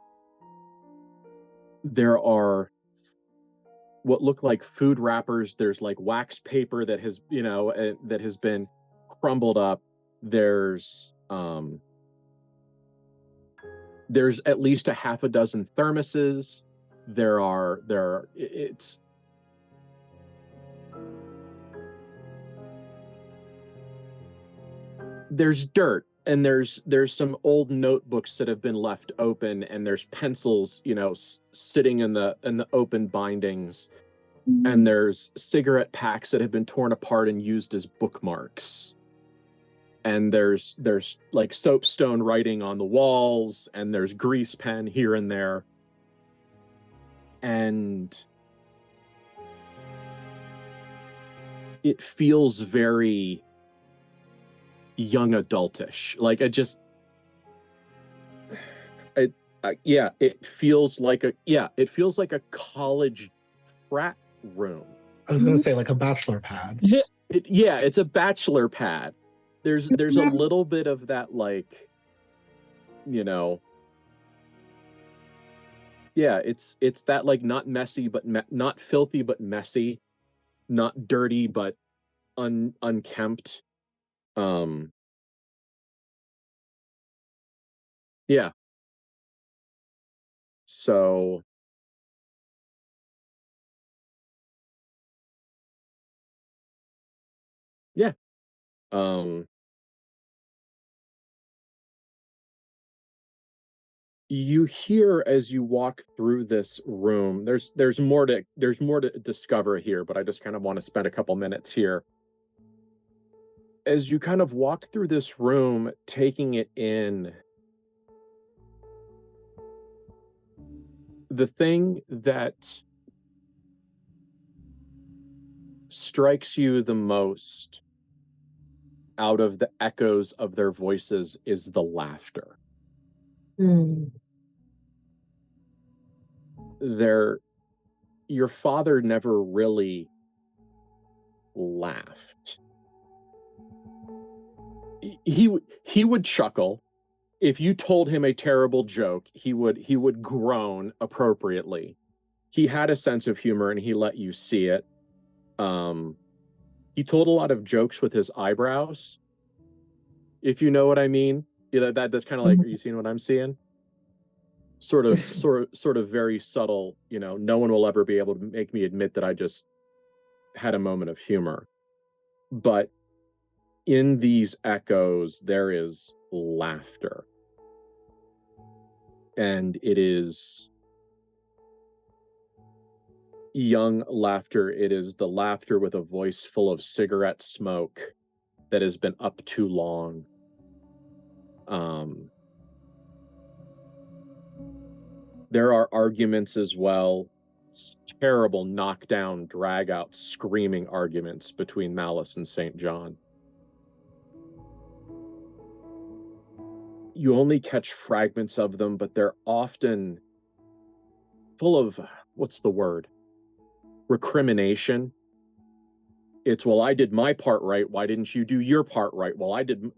Speaker 2: There are what look like food wrappers. There's like wax paper that has, that has been crumbled up. There's at least a half a dozen thermoses. There's dirt, and there's some old notebooks that have been left open, and there's pencils, sitting in the open bindings, and there's cigarette packs that have been torn apart and used as bookmarks. And there's like soapstone writing on the walls, and there's grease pen here and there. And it feels very young adultish. Like it feels like a college frat room.
Speaker 4: I was going to say like a bachelor pad.
Speaker 2: Yeah, it's a bachelor pad. There's a little bit of that, like, you know, yeah, it's that, like, not messy but not filthy but messy, not dirty but unkempt. Yeah. So yeah. You hear as you walk through this room, there's more to discover here, but I just kind of want to spend a couple minutes here. As you kind of walk through this room, taking it in, the thing that strikes you the most out of the echoes of their voices is the laughter. Your father never really laughed. He would chuckle. If you told him a terrible joke, he would groan appropriately. He had a sense of humor and he let you see it. He told a lot of jokes with his eyebrows, if you know what I mean. Yeah, that's kind of like, are you seeing what I'm seeing? Sort of very subtle, you know, no one will ever be able to make me admit that I just had a moment of humor. But in these echoes, there is laughter. And it is young laughter. It is the laughter with a voice full of cigarette smoke that has been up too long. There are arguments as well. Terrible knockdown, drag out, screaming arguments between Malice and St. John. You only catch fragments of them, but they're often full of, what's the word? Recrimination. It's, well, I did my part right. Why didn't you do your part right? Well, I didn't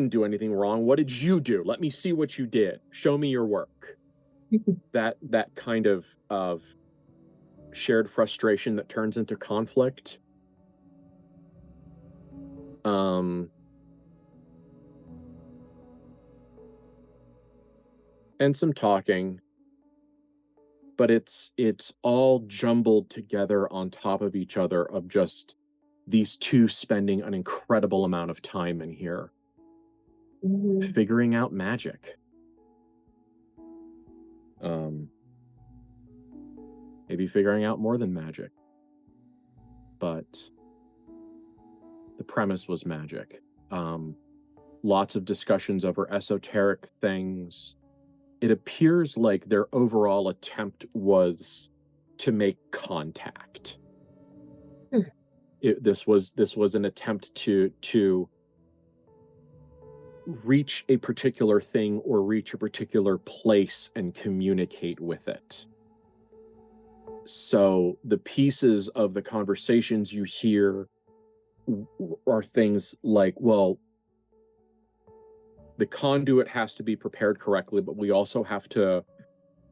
Speaker 2: do anything wrong. What did you do? Let me see what you did. Show me your work. That kind of shared frustration that turns into conflict. And some talking, but it's all jumbled together on top of each other, of just these two spending an incredible amount of time in here, figuring out magic. Maybe figuring out more than magic, but the premise was magic. Lots of discussions over esoteric things. It appears like their overall attempt was to make contact. This was an attempt to reach a particular thing or reach a particular place and communicate with it. So the pieces of the conversations you hear are things like, well, the conduit has to be prepared correctly, but we also have to,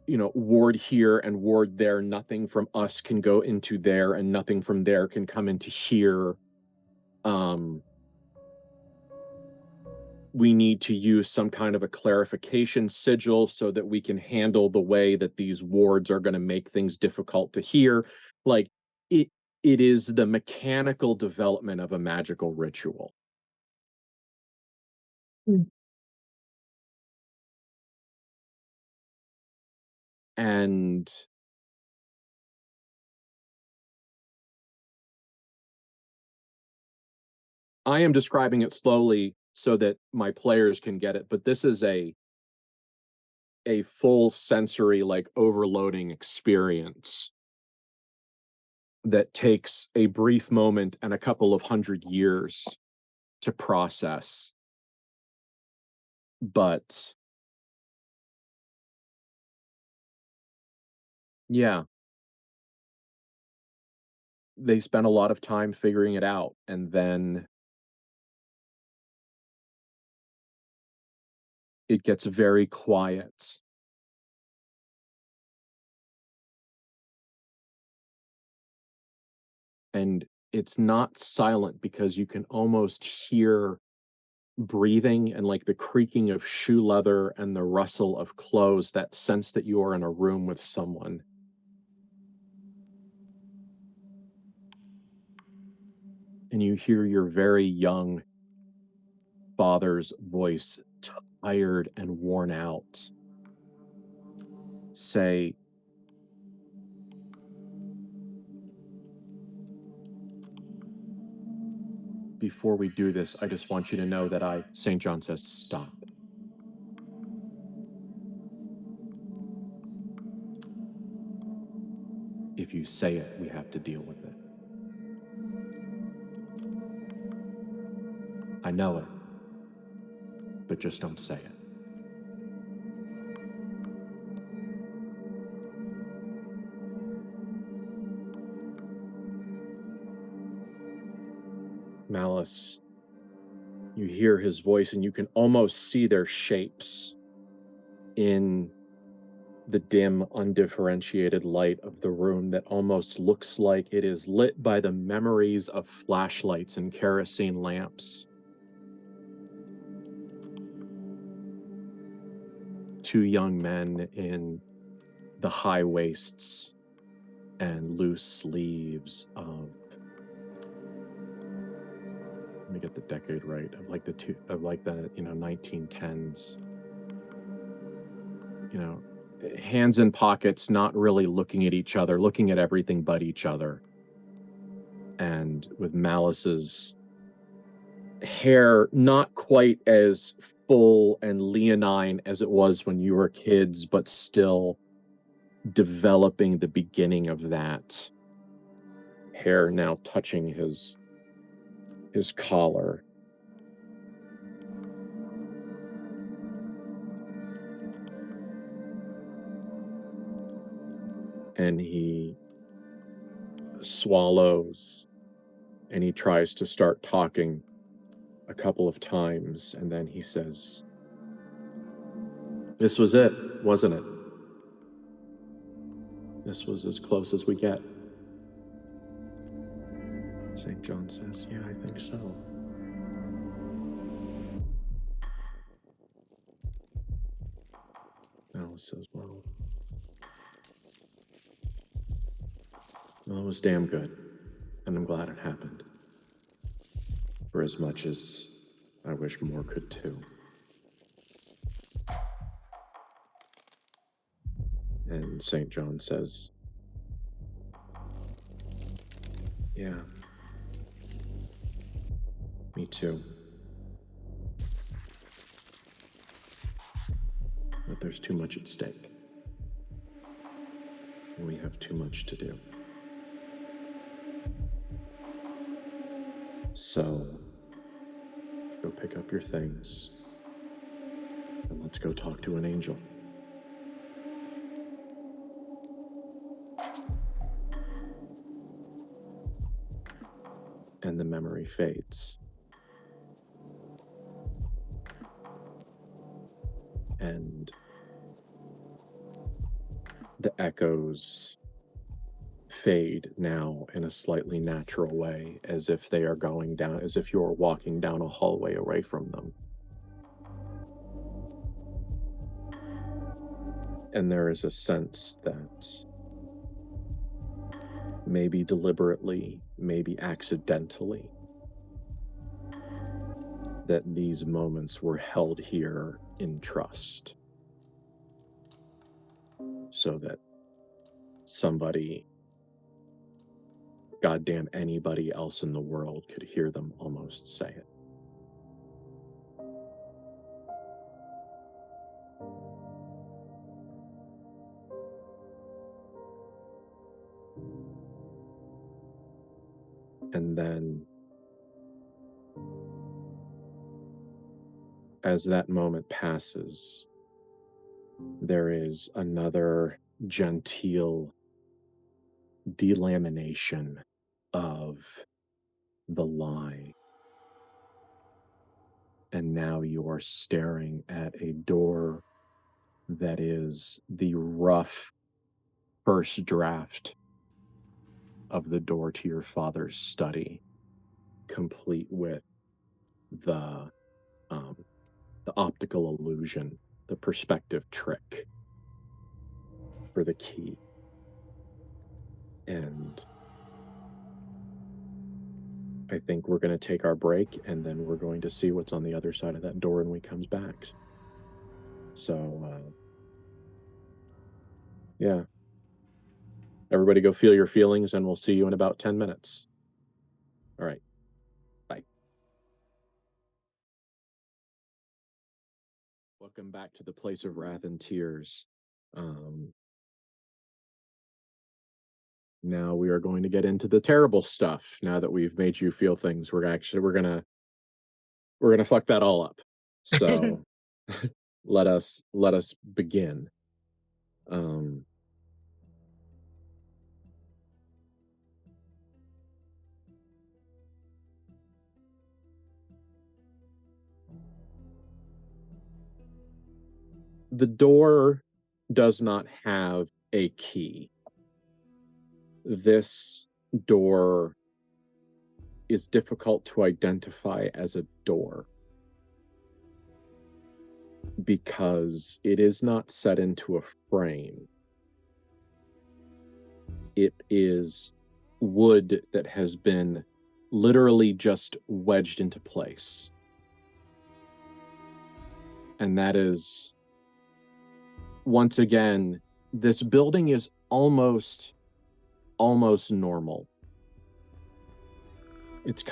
Speaker 2: ward here and ward there. Nothing from us can go into there, and nothing from there can come into here. We need to use some kind of a clarification sigil so that we can handle the way that these wards are going to make things difficult to hear. Like, it is the mechanical development of a magical ritual. And I am describing it slowly so that my players can get it, but this is a full sensory, like, overloading experience that takes a brief moment and a couple of 100 years to process. But yeah, they spend a lot of time figuring it out, and then it gets very quiet. And it's not silent because you can almost hear breathing and like the creaking of shoe leather and the rustle of clothes, that sense that you are in a room with someone. And you hear your very young father's voice, tired and worn out, say, "Before we do this, I just want you to know that St. John says, stop. If you say it, we have to deal with it. I know it, but just don't say it." Malice, you hear his voice and you can almost see their shapes in the dim, undifferentiated light of the room that almost looks like it is lit by the memories of flashlights and kerosene lamps. Two young men in the high waists and loose sleeves of, let me get the decade right, of like the 1910s. Hands in pockets, not really looking at each other, looking at everything but each other. And with Malice's hair not quite as full and leonine as it was when you were kids, but still developing the beginning of that. Hair now touching his collar. And he swallows and he tries to start talking a couple of times, and then he says, "This was it, wasn't it? This was as close as we get." St. John says, "Yeah, I think so." Alice says, well, it was damn good, and I'm glad it happened. For as much as I wish more could too. And St. John says, "Yeah, me too. But there's too much at stake. And we have too much to do. So, go pick up your things, and let's go talk to an angel." And the memory fades. And the echoes fade now in a slightly natural way, as if they are going down, as if you're walking down a hallway away from them. And there is a sense that maybe deliberately, maybe accidentally, that these moments were held here in trust, so that somebody, goddamn anybody else in the world, could hear them almost say it. And then, as that moment passes, there is another genteel delamination of the lie. And now you are staring at a door that is the rough first draft of the door to your father's study, complete with the optical illusion, the perspective trick for the key. And I think we're going to take our break, and then we're going to see what's on the other side of that door when we comes back. So, yeah. Everybody go feel your feelings, and we'll see you in about 10 minutes. All right. Bye. Welcome back to the place of wrath and tears. Now we are going to get into the terrible stuff. Now that we've made you feel things, we're gonna fuck that all up. So let us begin. The door does not have a key. This door is difficult to identify as a door because it is not set into a frame. It is wood that has been literally just wedged into place. And that is, once again, this building is almost normal. It's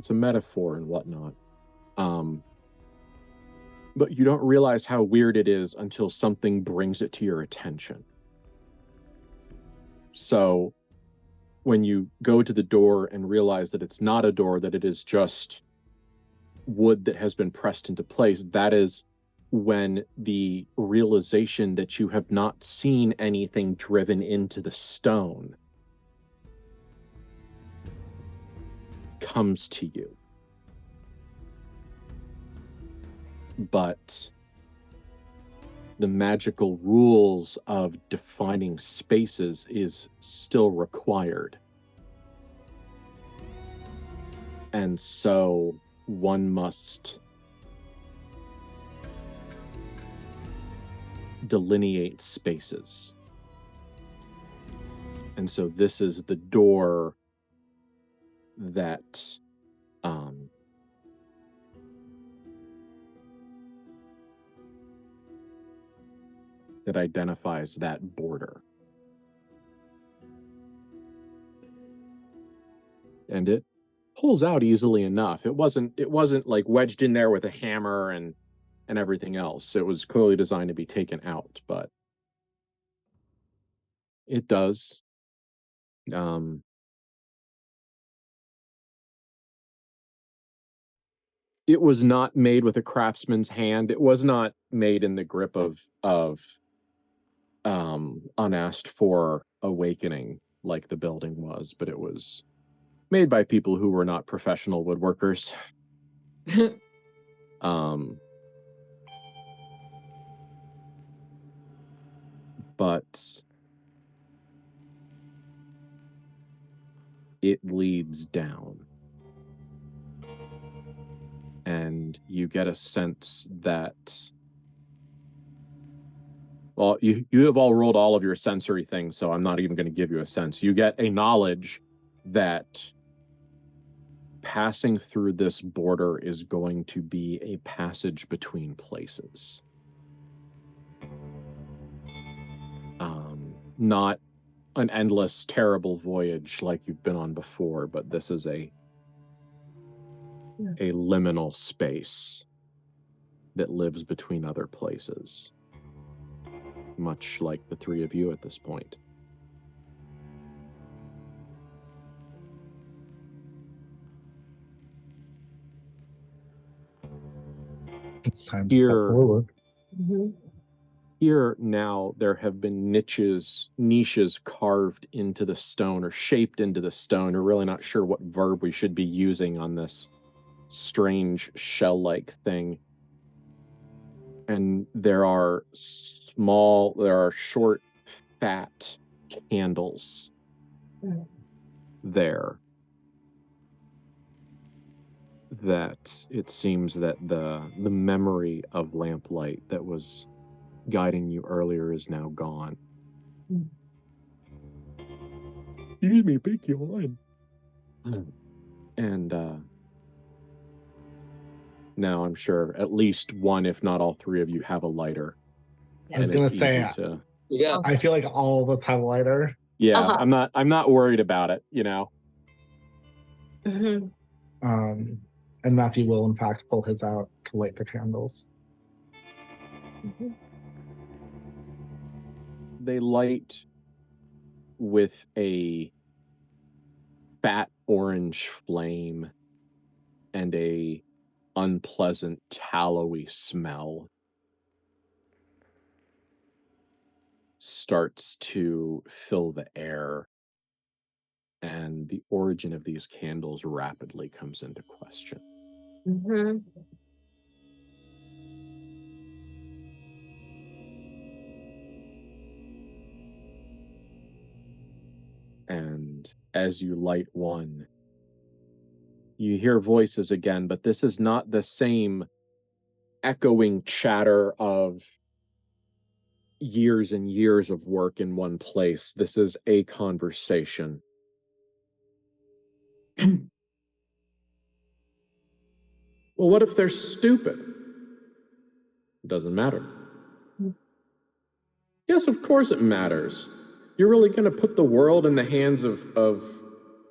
Speaker 2: a metaphor and whatnot. But you don't realize how weird it is until something brings it to your attention. So when you go to the door and realize that it's not a door, that it is just wood that has been pressed into place, that is when the realization that you have not seen anything driven into the stone comes to you. But the magical rules of defining spaces is still required. And so one must delineate spaces. And so this is the door that that identifies that border. And it pulls out easily enough. It wasn't like wedged in there with a hammer and everything else. It was clearly designed to be taken out, but it does. It was not made with a craftsman's hand. It was not made in the grip of unasked for awakening like the building was, but it was made by people who were not professional woodworkers. But it leads down. And you get a sense that, well, you have all rolled all of your sensory things, so I'm not even going to give you a sense. You get a knowledge that passing through this border is going to be a passage between places. Not an endless, terrible voyage like you've been on before, but this is a liminal space that lives between other places, much like the three of you at this point.
Speaker 4: It's time to step forward.
Speaker 5: Mm-hmm.
Speaker 2: here now there have been niches carved into the stone or shaped into the stone. We're really not sure what verb we should be using on this strange shell-like thing. And there are short, fat candles there. That it seems that the memory of lamplight that was guiding you earlier is now gone. Excuse me, big yawn. And now I'm sure at least one, if not all three of you, have a lighter.
Speaker 4: I was gonna say,
Speaker 3: Yeah.
Speaker 4: I feel like all of us have a lighter.
Speaker 2: Yeah,
Speaker 5: Uh-huh.
Speaker 2: I'm not worried about it, you know.
Speaker 5: Mm-hmm.
Speaker 4: And Matthew will in fact pull his out to light the candles.
Speaker 5: Mm-hmm.
Speaker 2: They light with a fat orange flame and a unpleasant tallowy smell starts to fill the air, and the origin of these candles rapidly comes into question.
Speaker 5: Mm-hmm.
Speaker 2: And as you light one, you hear voices again, but this is not the same echoing chatter of years and years of work in one place. This is a conversation. Well, what if they're stupid? It doesn't matter. Yes, of course it matters. You're really going to put the world in the hands of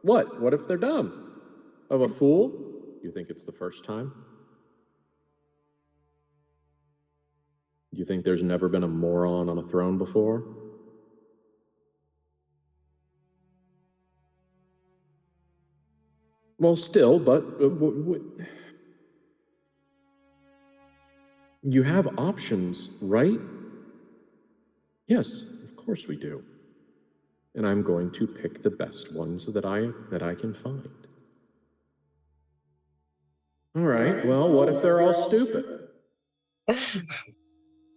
Speaker 2: what? What if they're dumb? Of a fool? You think it's the first time? You think there's never been a moron on a throne before? Well, still, but you have options, right? Yes, of course we do. And I'm going to pick the best ones that I can find. All right, well, what if they're all stupid?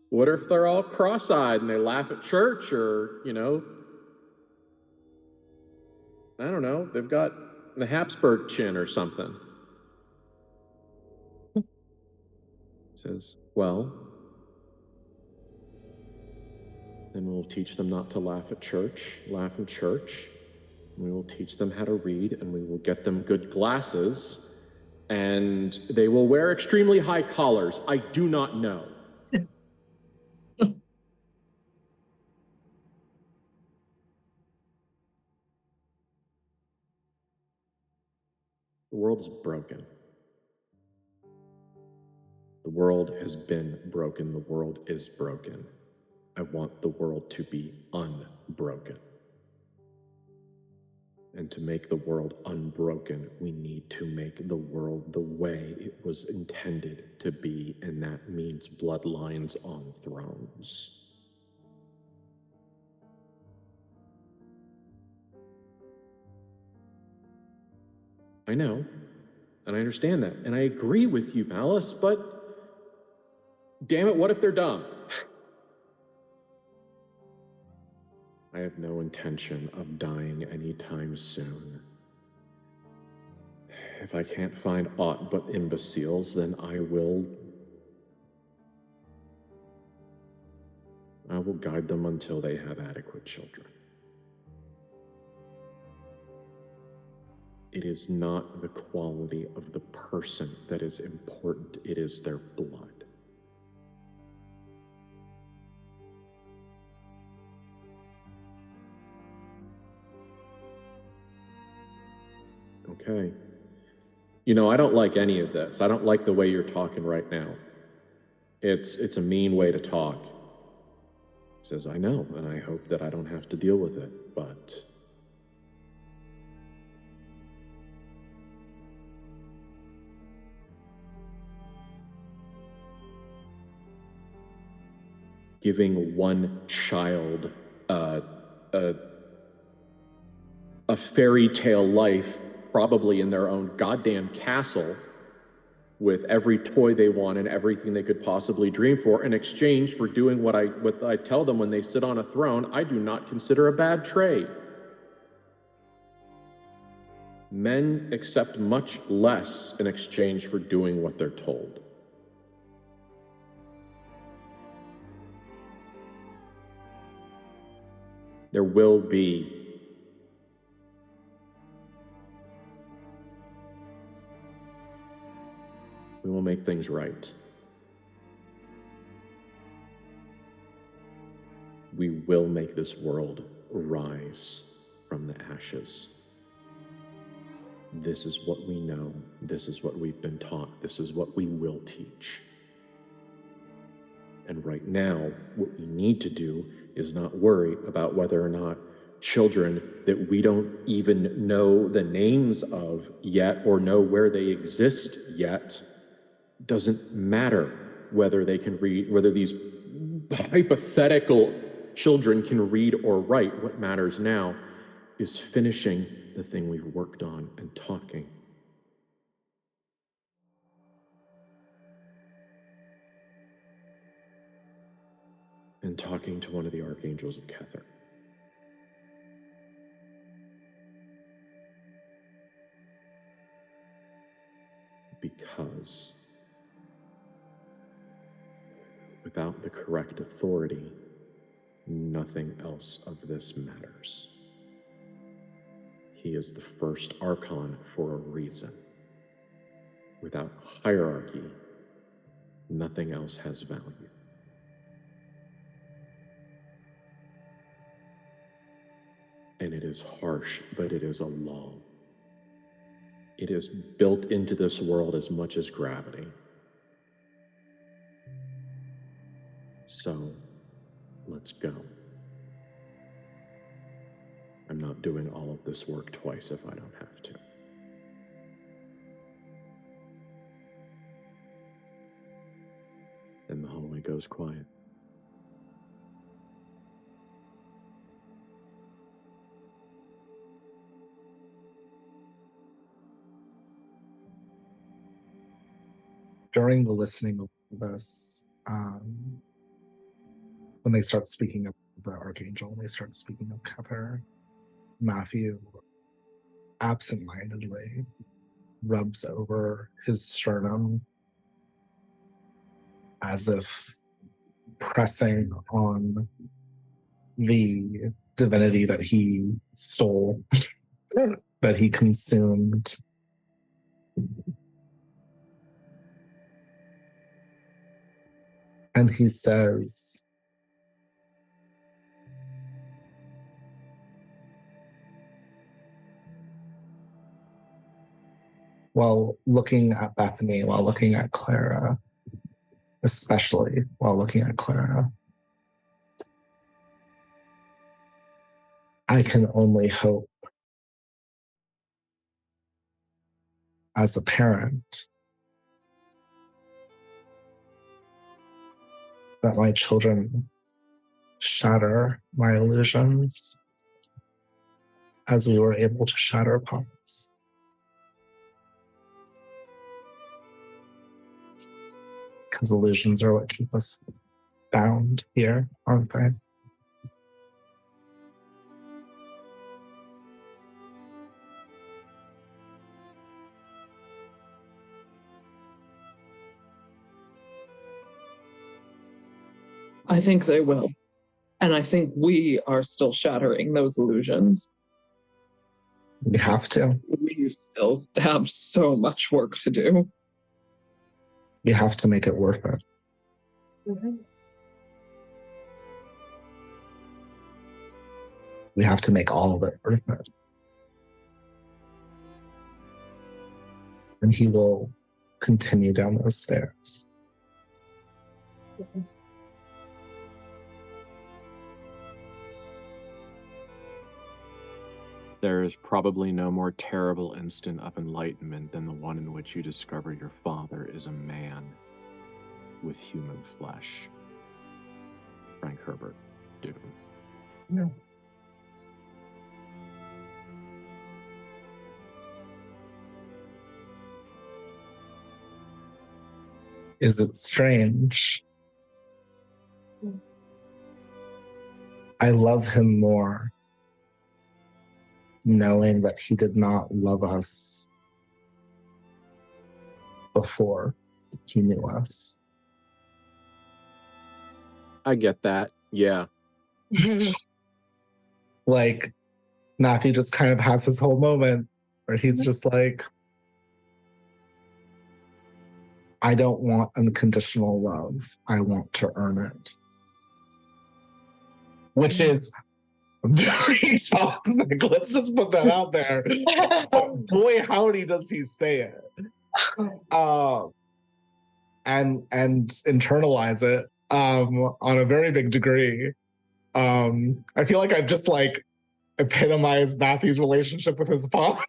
Speaker 2: What if they're all cross-eyed and they laugh at church, or, you know, I don't know, they've got the Habsburg chin or something. He says, well, then we'll teach them not to laugh in church. We will teach them how to read, and we will get them good glasses, and they will wear extremely high collars. I do not know. The world is broken. The world has been broken. The world is broken. I want the world to be unbroken. And to make the world unbroken, we need to make the world the way it was intended to be, and that means bloodlines on thrones. I know, and I understand that, and I agree with you, Malice, but damn it, what if they're dumb? I have no intention of dying anytime soon. If I can't find aught but imbeciles, then I will guide them until they have adequate children. It is not the quality of the person that is important, it is their blood. Okay. You know, I don't like any of this. I don't like the way you're talking right now. It's a mean way to talk. He says, I know, and I hope that I don't have to deal with it, but giving one child a fairy tale life, probably in their own goddamn castle, with every toy they want and everything they could possibly dream for, in exchange for doing what I tell them when they sit on a throne, I do not consider a bad trade. Men accept much less in exchange for doing what they're told. There will be we will make things right. We will make this world rise from the ashes. This is what we know. This is what we've been taught. This is what we will teach. And right now, what we need to do is not worry about whether or not children that we don't even know the names of yet or know where they exist yet, doesn't matter whether they can read, whether these hypothetical children can read or write. What matters now is finishing the thing we've worked on and talking. And talking to one of the archangels of Kether. Because without the correct authority, nothing else of this matters. He is the first archon for a reason. Without hierarchy, nothing else has value. And it is harsh, but it is a law. It is built into this world as much as gravity. So, let's go. I'm not doing all of this work twice if I don't have to. Then the hallway goes quiet.
Speaker 4: During the listening of this, when they start speaking of the archangel, they start speaking of Kether, Matthew absentmindedly rubs over his sternum as if pressing on the divinity that he stole, that he consumed. And he says, while looking at Bethany, while looking at Clara, especially while looking at Clara, I can only hope as a parent that my children shatter my illusions as we were able to shatter Papa's. Because illusions are what keep us bound here, aren't they?
Speaker 3: I think they will. And I think we are still shattering those illusions.
Speaker 4: We have to.
Speaker 3: We still have so much work to do.
Speaker 4: We have to make it worth it.
Speaker 5: Mm-hmm.
Speaker 4: We have to make all of it worth it. And he will continue down those stairs.
Speaker 5: Mm-hmm.
Speaker 2: There is probably no more terrible instant of enlightenment than the one in which you discover your father is a man with human flesh. Frank Herbert do?
Speaker 4: Yeah. Is it strange? I love him more knowing that he did not love us before he knew us.
Speaker 2: I get that. Yeah.
Speaker 4: Like, Matthew just kind of has his whole moment where he's just like, I don't want unconditional love. I want to earn it. Which is very toxic. Let's just put that out there. But boy, howdy does he say it. And internalize it on a very big degree. I feel like I've just like epitomized Matthew's relationship with his father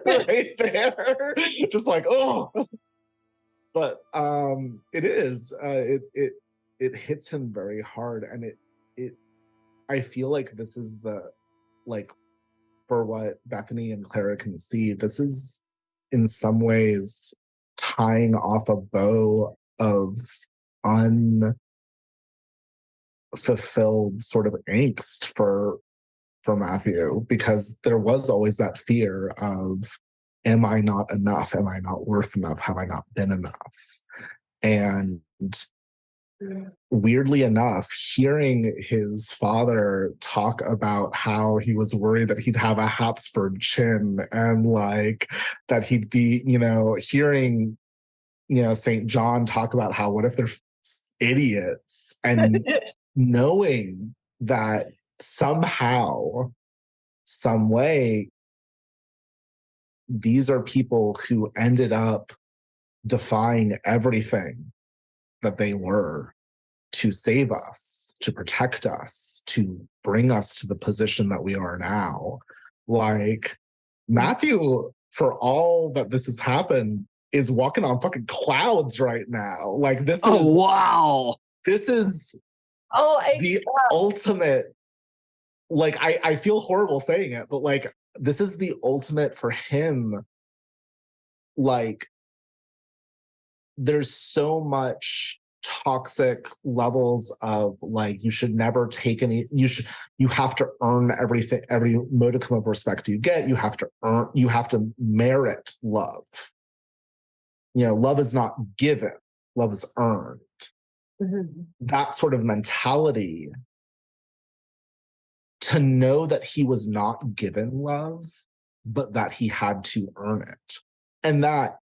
Speaker 4: right there. Just like, oh. But it is. It hits him very hard, and it I feel like this is the, like, for what Bethany and Clara can see, this is in some ways tying off a bow of unfulfilled sort of angst for Matthew, because there was always that fear of, am I not enough? Am I not worth enough? Have I not been enough? And weirdly enough, hearing his father talk about how he was worried that he'd have a Habsburg chin, and like that he'd be, hearing, St. John talk about how, what if they're idiots, and knowing that somehow, some way, these are people who ended up defying everything that they were to save us, to protect us, to bring us to the position that we are now. Like, Matthew, for all that this has happened, is walking on fucking clouds right now. Like, this is,
Speaker 2: wow.
Speaker 4: This is the ultimate, like, I feel horrible saying it, but like, this is the ultimate for him. Like, there's so much toxic levels of like, you should never take any, you have to earn everything, every modicum of respect you get. You have to merit love. Love is not given, love is earned. Mm-hmm. That sort of mentality, to know that he was not given love, but that he had to earn it. And that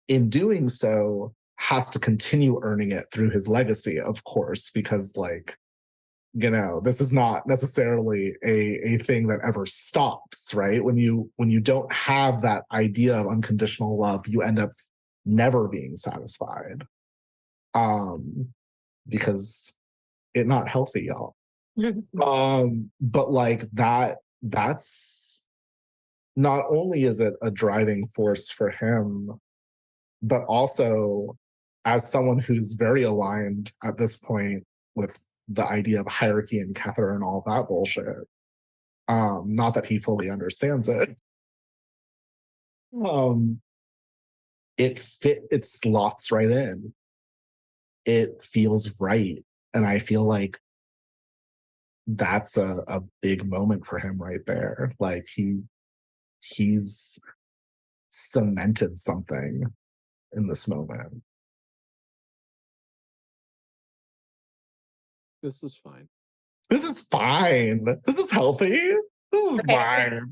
Speaker 4: in doing so has to continue earning it through his legacy, of course, because like, this is not necessarily a thing that ever stops, right? When you don't have that idea of unconditional love, you end up never being satisfied. Because it's not healthy, y'all. But like that's not only is it a driving force for him, but also as someone who's very aligned at this point with the idea of hierarchy and Cathar and all that bullshit. Not that he fully understands it. It slots right in. It feels right. And I feel like that's a big moment for him right there. Like he's cemented something in this moment.
Speaker 2: This is fine.
Speaker 4: This is fine. This is healthy. This is fine.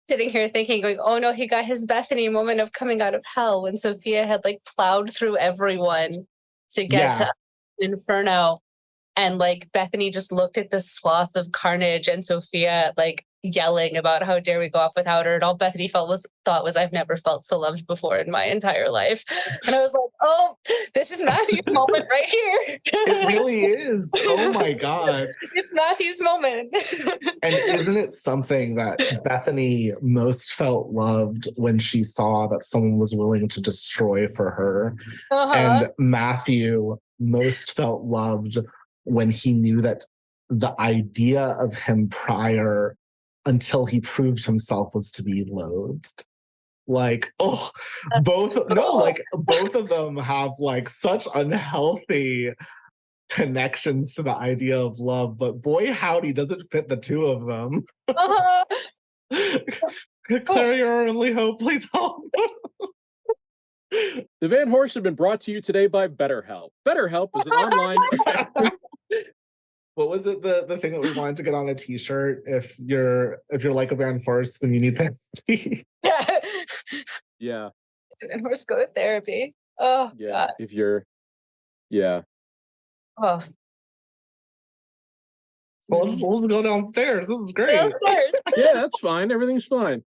Speaker 5: Sitting here thinking, going, oh no, he got his Bethany moment of coming out of hell when Sophia had like plowed through everyone to get to Inferno. And like Bethany just looked at this swath of carnage and Sophia like yelling about how dare we go off without her. And all Bethany thought was I've never felt so loved before in my entire life. And I was like, oh, this is Matthew's moment right here.
Speaker 4: It really is. Oh my God.
Speaker 5: It's Matthew's moment.
Speaker 4: And isn't it something that Bethany most felt loved when she saw that someone was willing to destroy for her? And Matthew most felt loved when he knew that the idea of him prior until he proved himself was to be loathed. Like, oh, both of them have like such unhealthy connections to the idea of love, but boy howdy does it fit the two of them. Clara, you're our only hope, please help.
Speaker 2: The Van Horst have been brought to you today by BetterHelp. BetterHelp is an online.
Speaker 4: What was it? The thing that we wanted to get on a T-shirt? If you're like a Van Horst, then you need therapy.
Speaker 2: Yeah.
Speaker 5: Van Horst go to therapy. Oh
Speaker 2: yeah.
Speaker 5: God.
Speaker 2: If you're, yeah.
Speaker 5: Oh.
Speaker 4: So let's go downstairs. This is great.
Speaker 5: Downstairs.
Speaker 2: Yeah, that's fine. Everything's fine.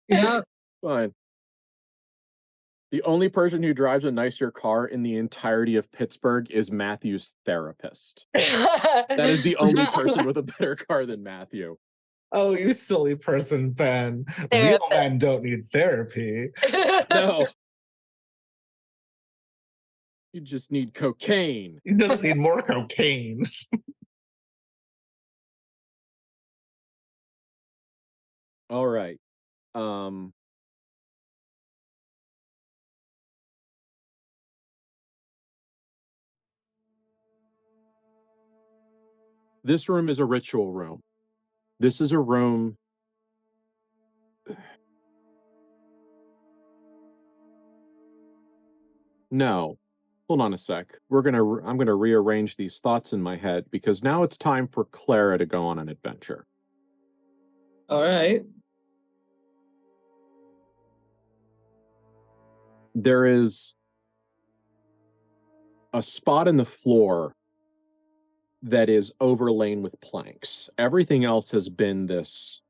Speaker 3: Yeah.
Speaker 2: Fine. The only person who drives a nicer car in the entirety of Pittsburgh is Matthew's therapist. That is the only person with a better car than Matthew.
Speaker 4: Oh, you silly person, Ben. Real men don't need therapy.
Speaker 2: No. You just need cocaine.
Speaker 4: You just need more cocaine.
Speaker 2: All right. This room is a ritual room. This is a room. No. Hold on a sec. I'm gonna rearrange these thoughts in my head because now it's time for Clara to go on an adventure.
Speaker 3: All right.
Speaker 2: There is a spot in the floor that is overlain with planks. Everything else has been this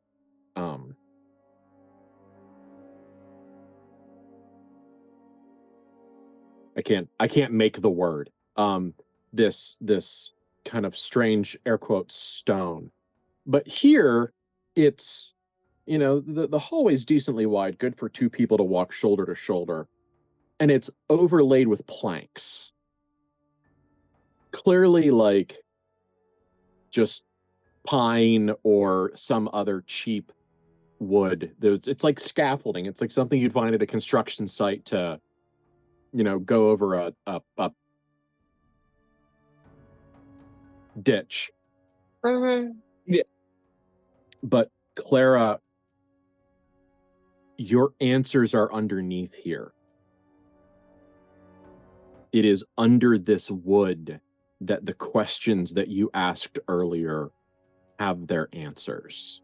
Speaker 2: I can't make the word. This kind of strange air quotes stone. But here it's, you know, the hallway's decently wide, good for two people to walk shoulder to shoulder. And it's overlaid with planks. Clearly like just pine or some other cheap wood. It's like scaffolding. It's like something you'd find at a construction site to, you know, go over a ditch.
Speaker 3: Yeah.
Speaker 2: But Clara, your answers are underneath here. It is under this wood that the questions that you asked earlier have their answers.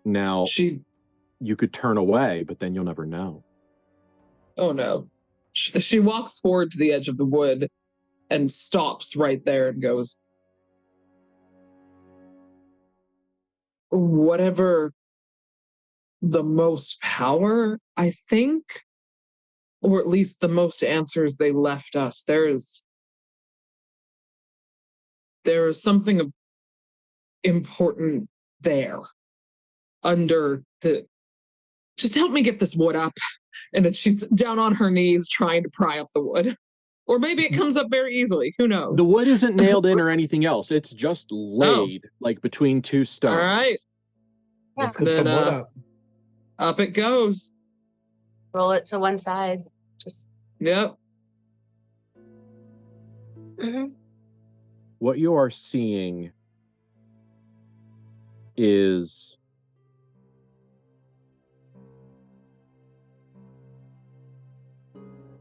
Speaker 2: Now, you could turn away, but then you'll never know.
Speaker 3: Oh no. She walks forward to the edge of the wood and stops right there and goes, whatever the most power, I think, or at least the most answers they left us, there is something important there under the. Just help me get this wood up. And then she's down on her knees trying to pry up the wood. Or maybe it comes up very easily. Who knows?
Speaker 2: The wood isn't nailed in or anything else. It's just laid like between two stones.
Speaker 3: All right.
Speaker 4: Let's get some wood up.
Speaker 3: Up it goes.
Speaker 5: Roll it to one side. Just.
Speaker 3: Yep.
Speaker 2: What you are seeing is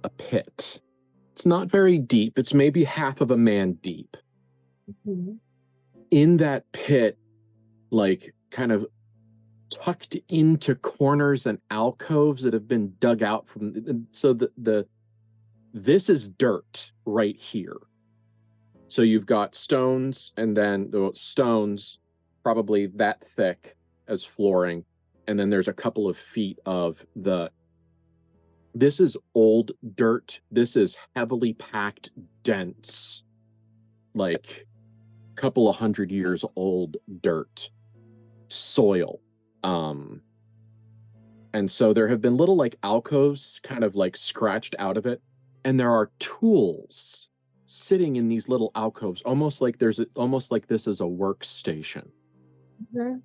Speaker 2: a pit. It's not very deep. It's maybe half of a man deep. In that pit, like kind of tucked into corners and alcoves that have been dug out from, so this is dirt right here. So you've got stones, and then the stones probably that thick as flooring, and then there's a couple of feet of this is old dirt. This is heavily packed, dense, like a couple of 100 years old dirt, soil. And so there have been little like alcoves kind of like scratched out of it. And there are tools sitting in these little alcoves, almost like this is a workstation.
Speaker 5: Mm-hmm.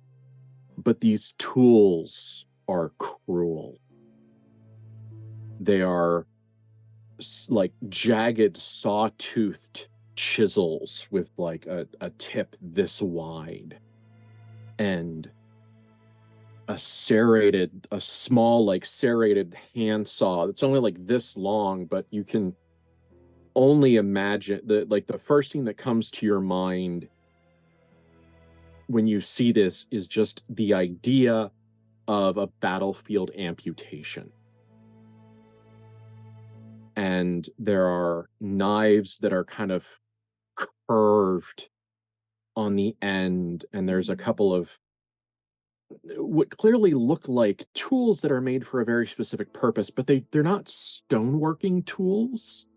Speaker 2: But these tools are cruel. They are like jagged, saw-toothed chisels with like a tip this wide, and a small like serrated handsaw that's only like this long, but you can only imagine the first thing that comes to your mind when you see this is just the idea of a battlefield amputation. And there are knives that are kind of curved on the end, and there's a couple of what clearly look like tools that are made for a very specific purpose, but they're not stoneworking tools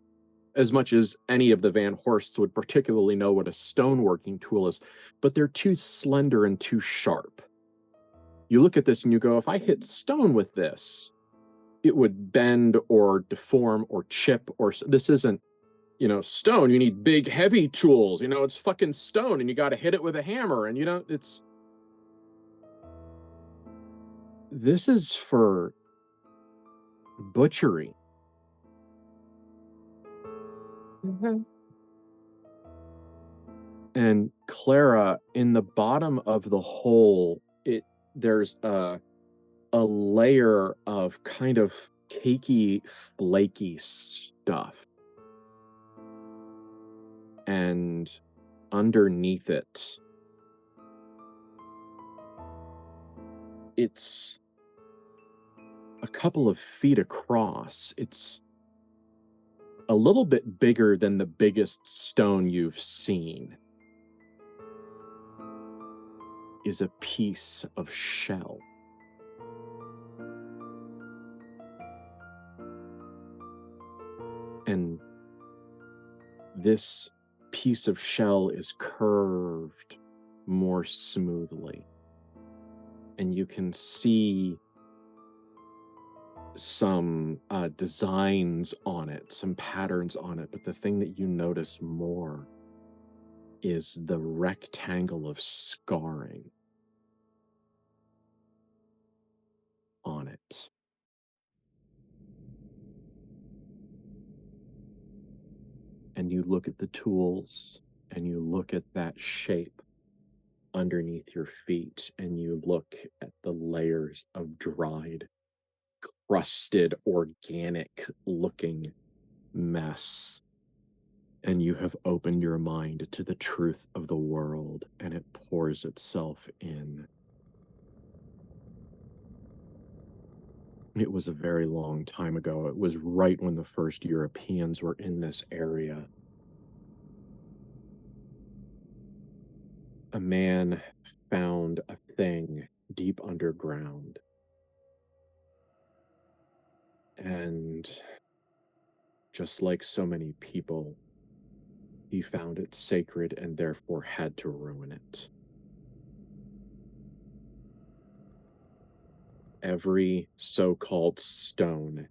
Speaker 2: as much as any of the Van Horsts would particularly know what a stoneworking tool is, but they're too slender and too sharp. You look at this and you go, if I hit stone with this, it would bend or deform or chip, or this isn't, stone. You need big, heavy tools. It's fucking stone and you got to hit it with a hammer, and this is for butchery.
Speaker 5: Mm-hmm.
Speaker 2: And Clara, in the bottom of the hole, there's a layer of kind of cakey, flaky stuff. And underneath it's a couple of feet across. It's a little bit bigger than the biggest stone you've seen. Is a piece of shell. And this piece of shell is curved more smoothly. And you can see some designs on it, some patterns on it. But the thing that you notice more is the rectangle of scarring on it. And you look at the tools, and you look at that shape underneath your feet, and you look at the layers of dried, crusted, organic looking mess. And you have opened your mind to the truth of the world, and it pours itself in. It was a very long time ago. It was right when the first Europeans were in this area. A man found a thing deep underground. And just like so many people, he found it sacred and therefore had to ruin it. Every so-called stone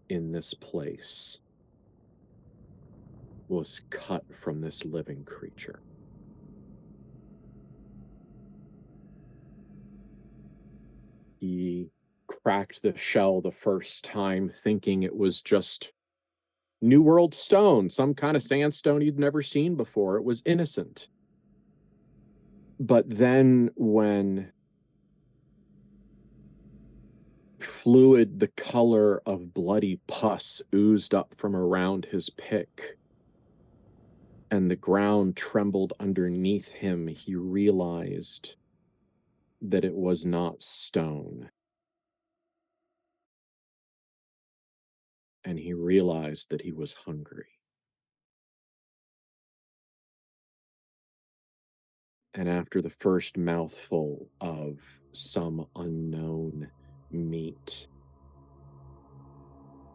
Speaker 2: in this place was cut from this living creature. He cracked the shell the first time, thinking it was just New World stone, some kind of sandstone he'd never seen before. It was innocent. But then when fluid the color of bloody pus oozed up from around his pick, and the ground trembled underneath him, he realized that it was not stone. And he realized that he was hungry. And after the first mouthful of some unknown meat,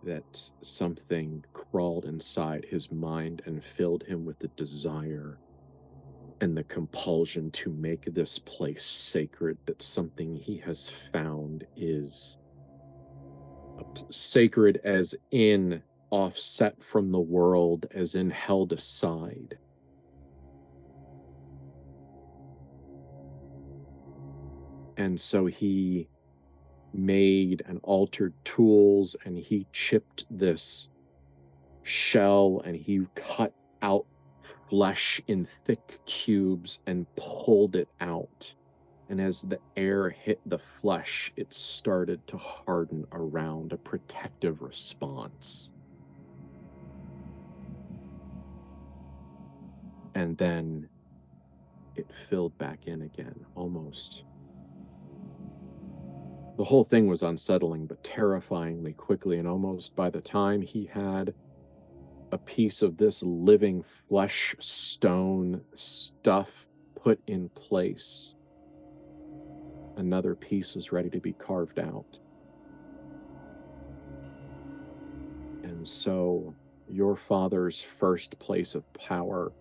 Speaker 2: that something crawled inside his mind and filled him with the desire and the compulsion to make this place sacred, that something he has found is sacred as in offset from the world, as in held aside. And so he made and altered tools, and he chipped this shell, and he cut out flesh in thick cubes and pulled it out. And as the air hit the flesh, it started to harden around, a protective response. And then it filled back in again, almost. The whole thing was unsettling, but terrifyingly quickly, and almost by the time he had a piece of this living flesh stone stuff put in place, another piece was ready to be carved out. And so your father's first place of power,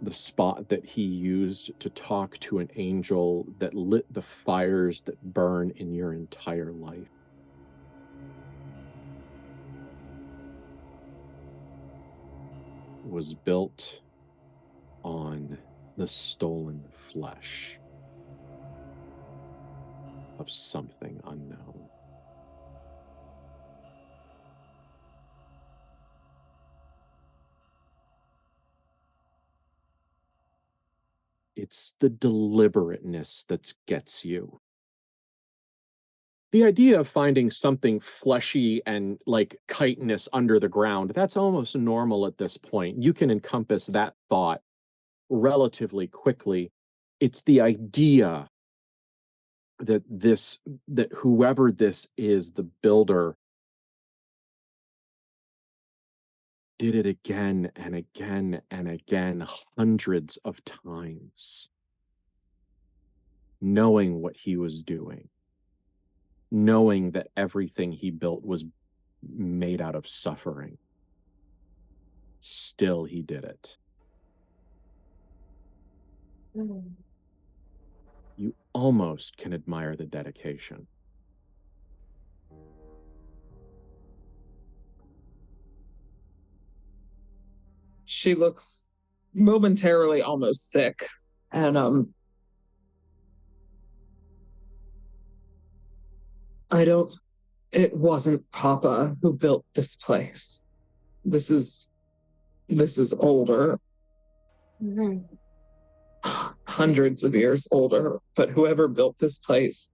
Speaker 2: the spot that he used to talk to an angel that lit the fires that burn in your entire life, was built on the stolen flesh of something unknown. It's the deliberateness that gets you. The idea of finding something fleshy and like chitinous under the ground, that's almost normal at this point. You can encompass that thought relatively quickly. It's the idea that whoever this is, the builder, did it again and again and again, hundreds of times, knowing what he was doing, knowing that everything he built was made out of suffering. Still, he did it. You almost can admire the dedication.
Speaker 3: She looks momentarily almost sick, and it wasn't Papa who built this place. This is older. Hundreds of years older, but whoever built this place,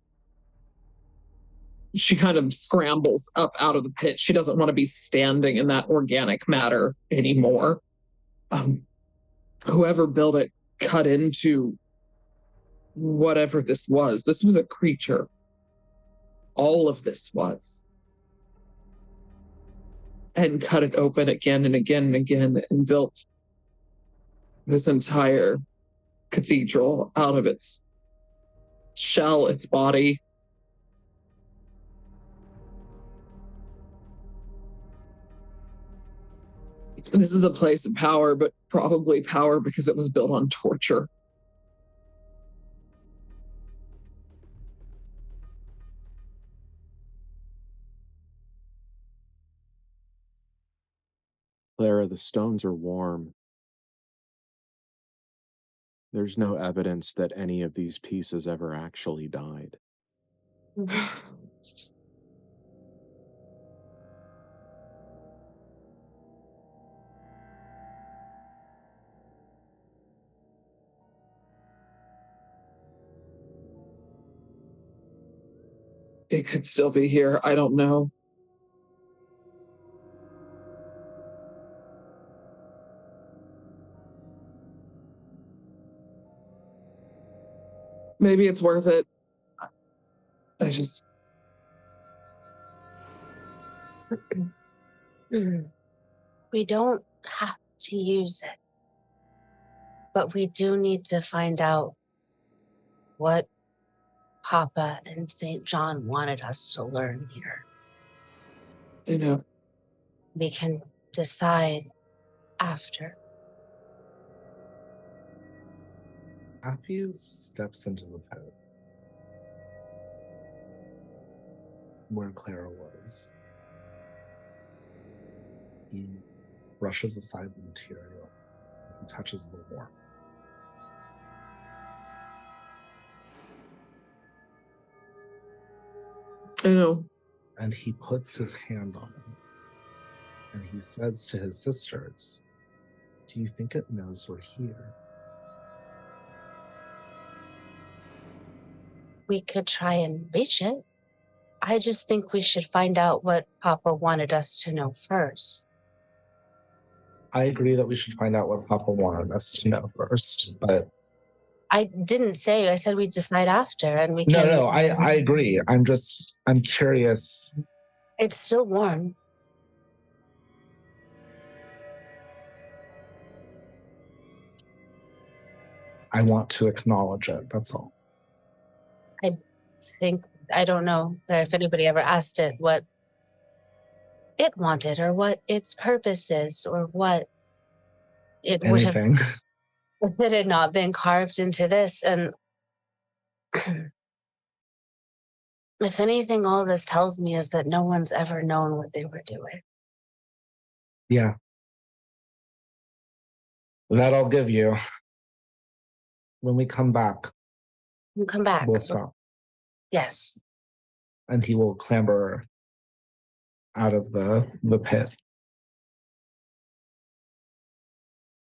Speaker 3: she kind of scrambles up out of the pit. She doesn't want to be standing in that organic matter anymore. Whoever built it cut into whatever this was. This was a creature. All of this was. And cut it open again and again and again and built this entire cathedral out of its shell, its body. This is a place of power, but probably power because it was built on torture.
Speaker 2: Clara, the stones are warm. There's no evidence that any of these pieces ever actually died.
Speaker 3: It could still be here. I don't know. Maybe it's worth it. I just...
Speaker 5: We don't have to use it, but we do need to find out what Papa and St. John wanted us to learn here.
Speaker 3: You know.
Speaker 5: We can decide after.
Speaker 4: Matthew steps into the pit where Clara was. He brushes aside the material. He touches the warmth.
Speaker 3: I know.
Speaker 4: And he puts his hand on it. And he says to his sisters, "Do you think it knows we're here?"
Speaker 5: We could try and reach it. I just think we should find out what Papa wanted us to know first.
Speaker 4: I agree that we should find out what Papa wanted us to know first, but...
Speaker 5: I didn't say, I said we'd decide after, and we can...
Speaker 4: No, I agree. I'm curious.
Speaker 5: It's still warm.
Speaker 4: I want to acknowledge it, that's all.
Speaker 5: I don't know if anybody ever asked it what it wanted, or what its purpose is, or what it would have...
Speaker 4: Anything.
Speaker 5: If it had not been carved into this. And if anything, all this tells me is that no one's ever known what they were doing.
Speaker 4: Yeah. That I'll give you. When we come back,
Speaker 5: We'll come back.
Speaker 4: we'll stop.
Speaker 5: Yes.
Speaker 4: And he will clamber out of the pit.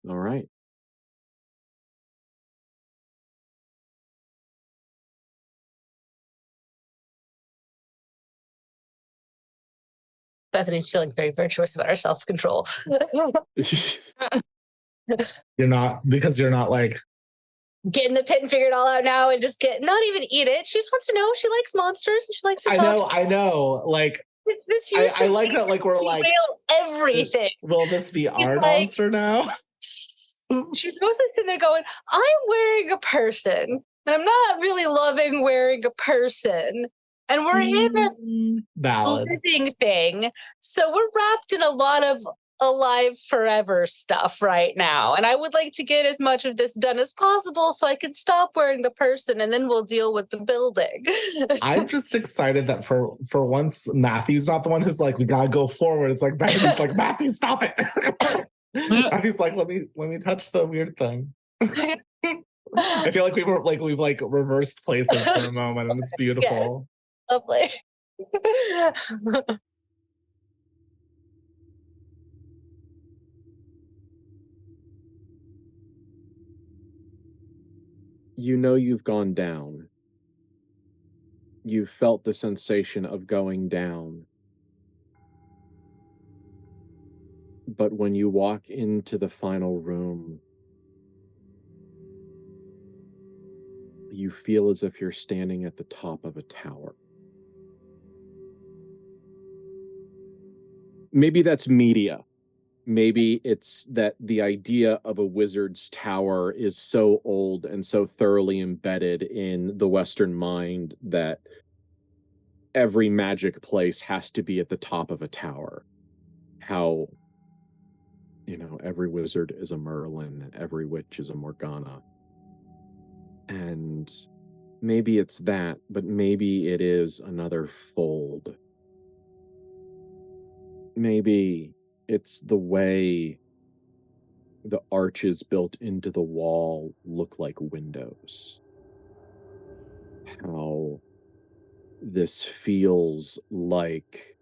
Speaker 2: All right.
Speaker 5: Bethany's feeling very virtuous about her self-control.
Speaker 4: You're not like...
Speaker 5: Get in the pit and figure it all out now, and just not even eat it. She just wants to know. She likes monsters, and she likes to talk.
Speaker 4: I know. Like,
Speaker 5: it's this huge...
Speaker 4: I like that, like, we're like...
Speaker 5: everything.
Speaker 4: Will this be our monster now?
Speaker 5: She's both sitting there going, I'm wearing a person, and I'm not really loving wearing a person. And we're in a living thing. So we're wrapped in a lot of alive forever stuff right now. And I would like to get as much of this done as possible so I can stop wearing the person, and then we'll deal with the building.
Speaker 4: I'm just excited that for once Matthew's not the one who's like, we gotta go forward. It's like Bethany's like, Matthew, stop it. Matthew's like, let me touch the weird thing. I feel like we've reversed places for a moment, and it's beautiful.
Speaker 5: Yes. Lovely.
Speaker 2: You know you've gone down. You felt the sensation of going down. But when you walk into the final room, you feel as if you're standing at the top of a tower. Maybe that's media. Maybe it's that the idea of a wizard's tower is so old and so thoroughly embedded in the Western mind that every magic place has to be at the top of a tower. How, every wizard is a Merlin, every witch is a Morgana. And maybe it's that, but maybe it is another fold. Maybe it's the way the arches built into the wall look like windows. How this feels like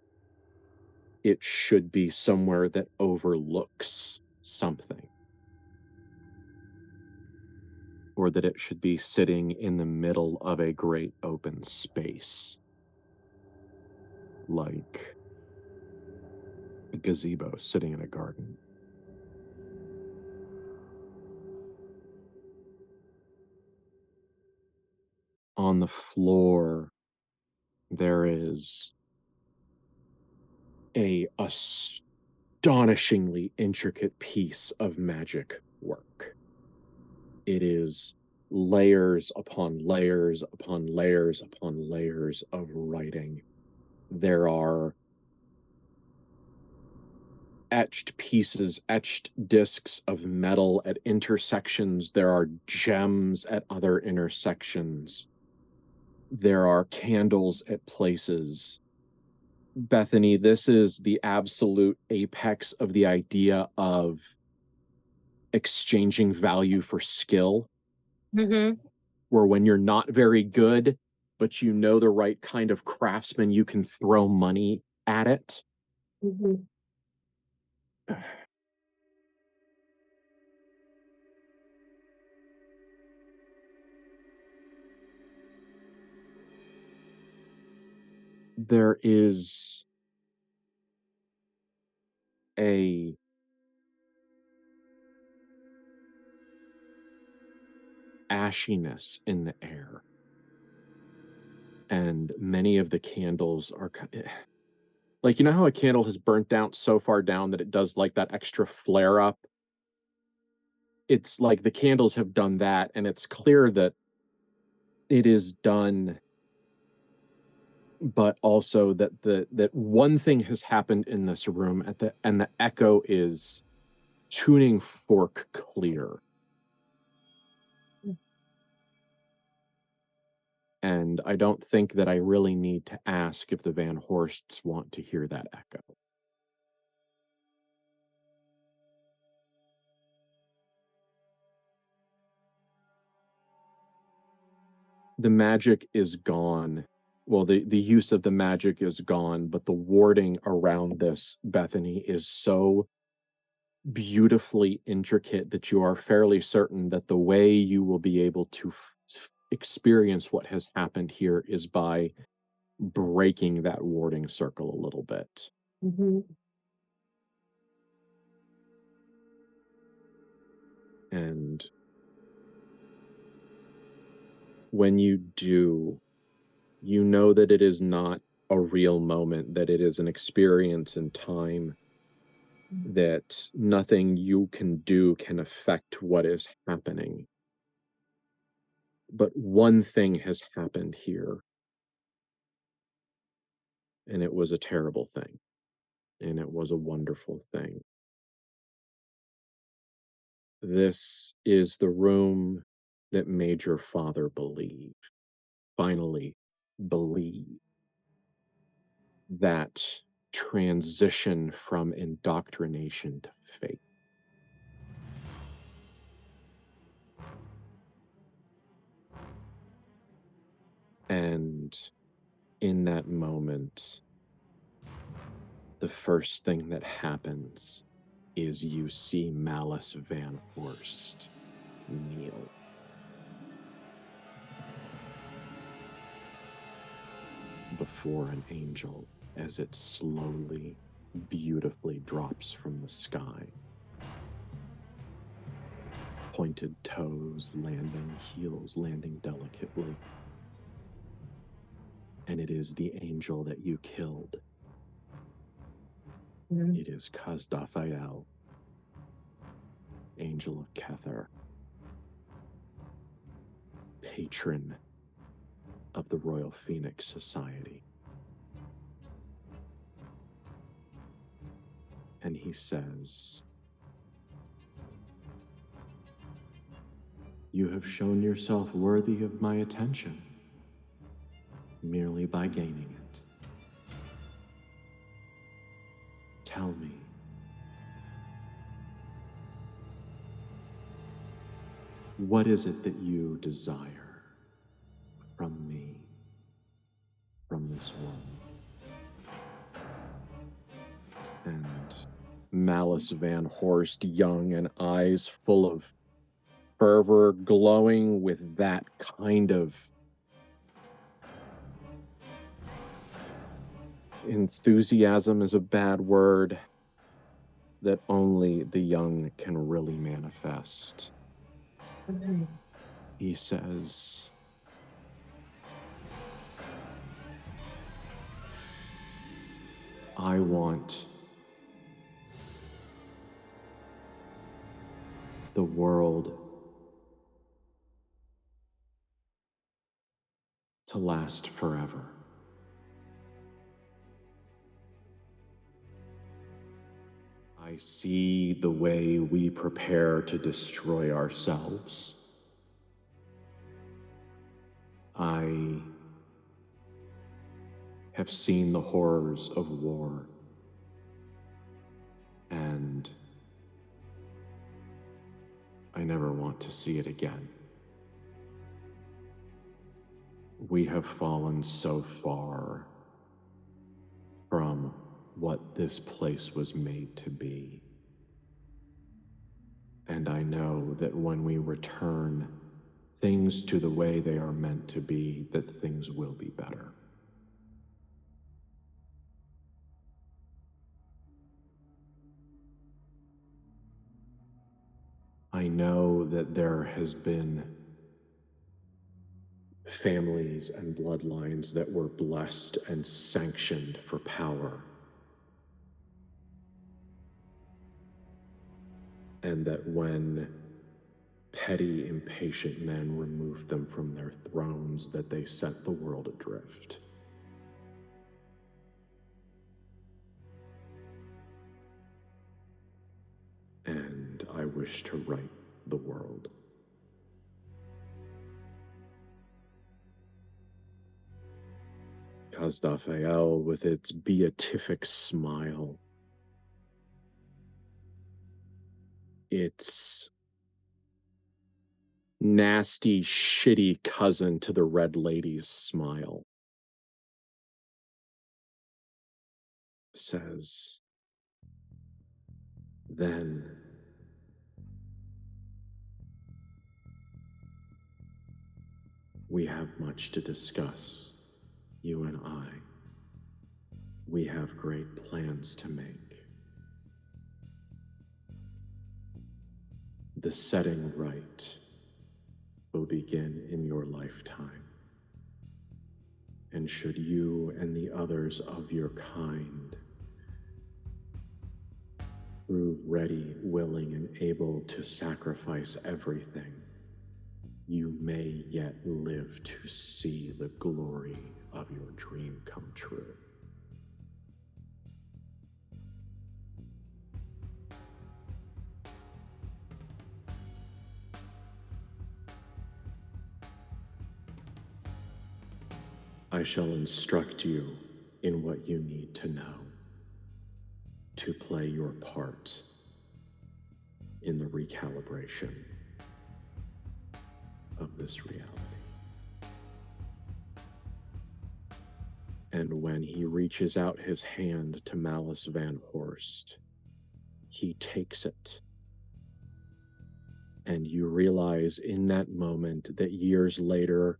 Speaker 2: it should be somewhere that overlooks something. Or that it should be sitting in the middle of a great open space. Like a gazebo sitting in a garden. On the floor, there is a astonishingly intricate piece of magic work. It is layers upon layers upon layers upon layers of writing. There are etched discs of metal at intersections. There are gems at other intersections. There are candles at places. Bethany, this is the absolute apex of the idea of exchanging value for skill.
Speaker 5: Mm-hmm.
Speaker 2: Where when you're not very good, but you know the right kind of craftsman, you can throw money at it.
Speaker 5: Mm-hmm.
Speaker 2: There is a ashiness in the air, and many of the candles are like, you know how a candle has burnt down so far down that it does like that extra flare up? It's like the candles have done that, and it's clear that it is done, but also that that one thing has happened in this room and the echo is tuning fork clear. And I don't think that I really need to ask if the Van Horsts want to hear that echo. The magic is gone. Well, the use of the magic is gone, but the warding around this, Bethany, is so beautifully intricate that you are fairly certain that the way you will be able to experience what has happened here is by breaking that warding circle a little bit.
Speaker 5: Mm-hmm.
Speaker 2: And when you do, you know that it is not a real moment, that it is an experience in time, that nothing you can do can affect what is happening. But one thing has happened here, and it was a terrible thing, and it was a wonderful thing. This is the room that made your father believe, finally believe, that transition from indoctrination to faith. And in that moment, the first thing that happens is you see Malice Van Horst kneel. Before an angel as it slowly, beautifully drops from the sky. Pointed toes landing, heels landing delicately. And it is the angel that you killed.
Speaker 5: Mm-hmm.
Speaker 2: It is Kazdafael, Angel of Kether, patron of the Royal Phoenix Society. And he says, "You have shown yourself worthy of my attention merely by gaining it. Tell me, what is it that you desire from me, from this woman?" And Malice Van Horst, young and eyes full of fervor, glowing with that kind of enthusiasm is a bad word that only the young can really manifest.
Speaker 5: Mm-hmm.
Speaker 2: He says, "I want the world to last forever. I see the way we prepare to destroy ourselves. I have seen the horrors of war, and I never want to see it again. We have fallen so far from what this place was made to be. And I know that when we return things to the way they are meant to be, that things will be better. I know that there has been families and bloodlines that were blessed and sanctioned for power, and that when petty, impatient men removed them from their thrones, that they set the world adrift. And I wish to right the world. Kazdafael, with its beatific smile, its nasty, shitty cousin to the Red Lady's smile, says, then we have much to discuss, you and I. We have great plans to make. The setting right will begin in your lifetime. And should you and the others of your kind prove ready, willing, and able to sacrifice everything, you may yet live to see the glory of your dream come true. I shall instruct you in what you need to know to play your part in the recalibration of this reality. And when he reaches out his hand to Malice Van Horst, he takes it. And you realize in that moment that years later,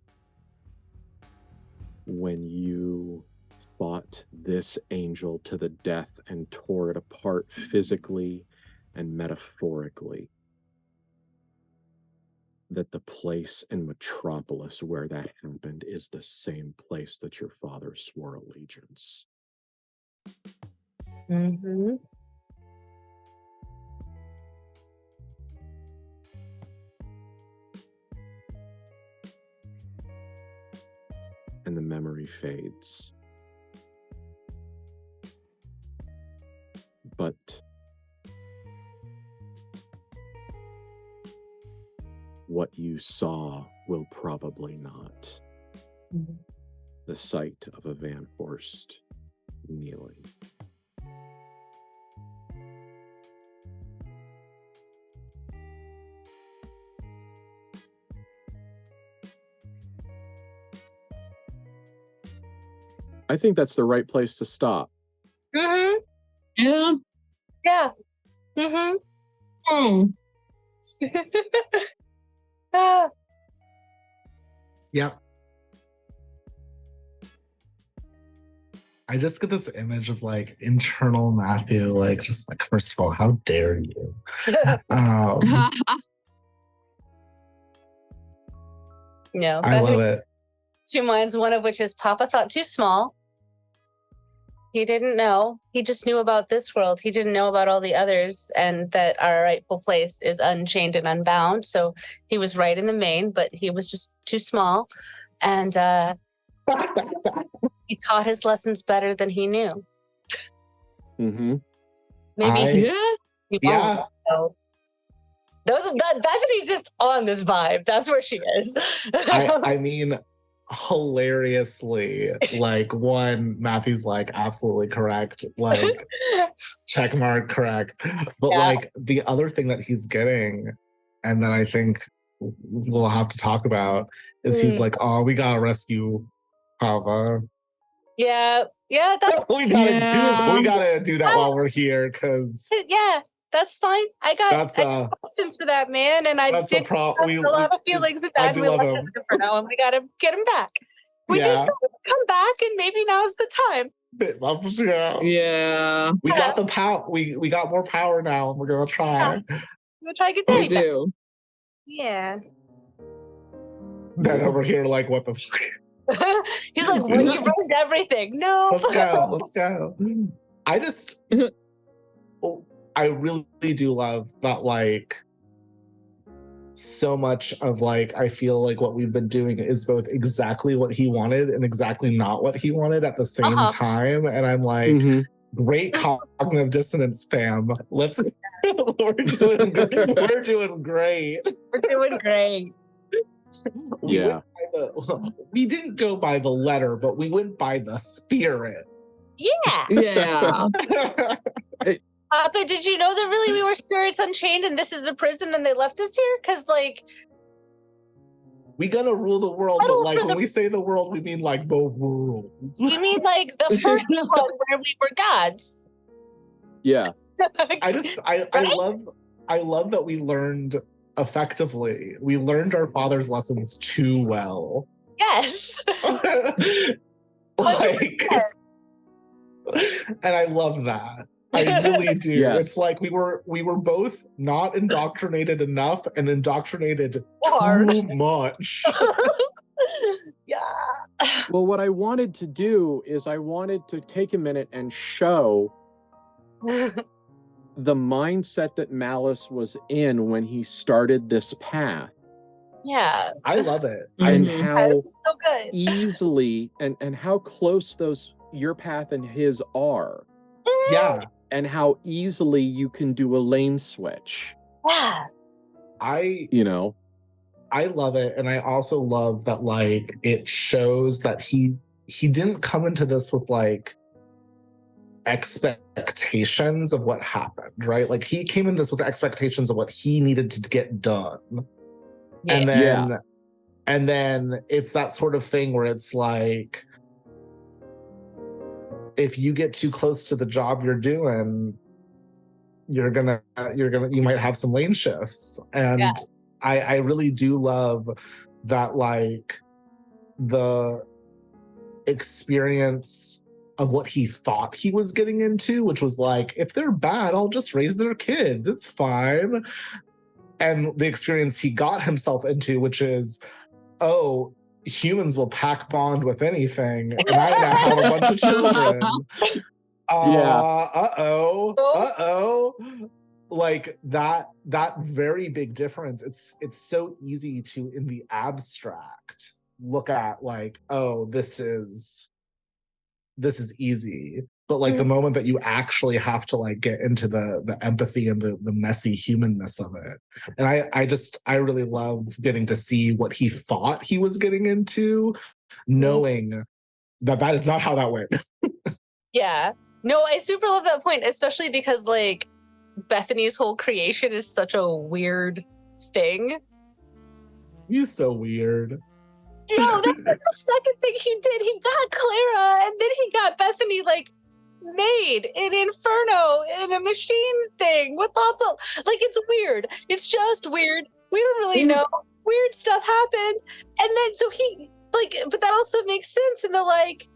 Speaker 2: when you fought this angel to the death and tore it apart physically and metaphorically, that the place in Metropolis where that happened is the same place that your father swore allegiance.
Speaker 5: Mm-hmm.
Speaker 2: And the memory fades. But what you saw will probably not.
Speaker 5: Mm-hmm.
Speaker 2: The sight of a Van Horst kneeling. I think that's the right place to stop.
Speaker 5: Mm-hmm.
Speaker 3: Yeah.
Speaker 5: Yeah. Mm-hmm.
Speaker 3: Oh.
Speaker 5: Ah.
Speaker 4: Yeah. I just get this image of like internal Matthew, like just like, first of all, how dare you?
Speaker 5: No,
Speaker 4: I love it.
Speaker 5: Two minds, one of which is Papa thought too small. He didn't know. He just knew about this world. He didn't know about all the others, and that our rightful place is unchained and unbound. So he was right in the main, but he was just too small. And he taught his lessons better than he knew.
Speaker 2: Mm-hmm.
Speaker 5: Maybe
Speaker 4: Yeah.
Speaker 5: Bethany's just on this vibe. That's where she is.
Speaker 4: I mean, hilariously, like, one, Matthew's like absolutely correct, like check mark correct. But
Speaker 5: Yeah.
Speaker 4: like the other thing that he's getting, and then I think we'll have to talk about, is he's like, oh, we gotta rescue Pava.
Speaker 5: Yeah, that's
Speaker 4: we gotta do that while we're here, because
Speaker 5: that's fine. I got
Speaker 4: that's
Speaker 5: questions for that man, and I
Speaker 4: that's
Speaker 5: did
Speaker 4: a problem.
Speaker 5: a lot of feelings
Speaker 4: I
Speaker 5: bad.
Speaker 4: do
Speaker 5: We
Speaker 4: love
Speaker 5: left
Speaker 4: him.
Speaker 5: him for now, and we gotta get him back. We did
Speaker 4: Yeah.
Speaker 5: say come back, and maybe now's the time.
Speaker 3: Yeah.
Speaker 4: We got the power. We got more power now, and we're gonna try.
Speaker 5: We'll try to get
Speaker 3: We
Speaker 5: Danny back.
Speaker 3: do.
Speaker 5: Yeah.
Speaker 4: Then over here, like, what the fuck?
Speaker 5: He's like, well, you ruined everything. No.
Speaker 4: Let's go. I just, I really do love that, like, so much of, like, I feel like what we've been doing is both exactly what he wanted and exactly not what he wanted at the same time. And I'm like, great cognitive dissonance, fam. We're doing good. We're doing great.
Speaker 5: We're doing great.
Speaker 4: We didn't go by the letter, but we went by the spirit.
Speaker 5: Yeah.
Speaker 3: Yeah.
Speaker 5: But did you know that really we were spirits unchained and this is a prison and they left us here? Because, like,
Speaker 4: we gonna rule the world, but like when we say the world, we mean like the world.
Speaker 5: You mean like the first one where we were gods?
Speaker 2: Yeah.
Speaker 4: I love that we learned effectively. We learned our father's lessons too well.
Speaker 5: Yes.
Speaker 4: Like, and I love that. I really do.
Speaker 2: Yes.
Speaker 4: It's like we were both not indoctrinated enough and indoctrinated too much.
Speaker 5: Yeah.
Speaker 2: Well, what I wanted to do is I wanted to take a minute and show the mindset that Malice was in when he started this path.
Speaker 5: Yeah.
Speaker 4: I love it.
Speaker 2: And how
Speaker 5: so good.
Speaker 2: easily and how close your path and his are.
Speaker 4: Yeah.
Speaker 2: And how easily you can do a lane switch.
Speaker 5: Yeah.
Speaker 4: I love it. And I also love that, like, it shows that he didn't come into this with like expectations of what happened, right? Like, he came in this with expectations of what he needed to get done.
Speaker 5: Yeah.
Speaker 4: And then it's that sort of thing where it's like, if you get too close to the job you're doing, you might have some lane shifts. And I really do love that, like, the experience of what he thought he was getting into, which was like, if they're bad, I'll just raise their kids. It's fine. And the experience he got himself into, which is, oh, humans will pack bond with anything, and I now have a bunch of children. Like that very big difference. It's so easy to, in the abstract, look at like, oh, this is easy. But like the moment that you actually have to like get into the empathy and the messy humanness of it. And I really love getting to see what he thought he was getting into, knowing that is not how that went.
Speaker 5: Yeah. No, I super love that point, especially because like Bethany's whole creation is such a weird thing.
Speaker 4: He's so weird.
Speaker 5: No, that's the second thing he did. He got Clara, and then he got Bethany like made in Inferno in a machine thing with lots of like, it's weird. It's just weird. We don't really know. Weird stuff happened. And then so he like, but that also makes sense in the like,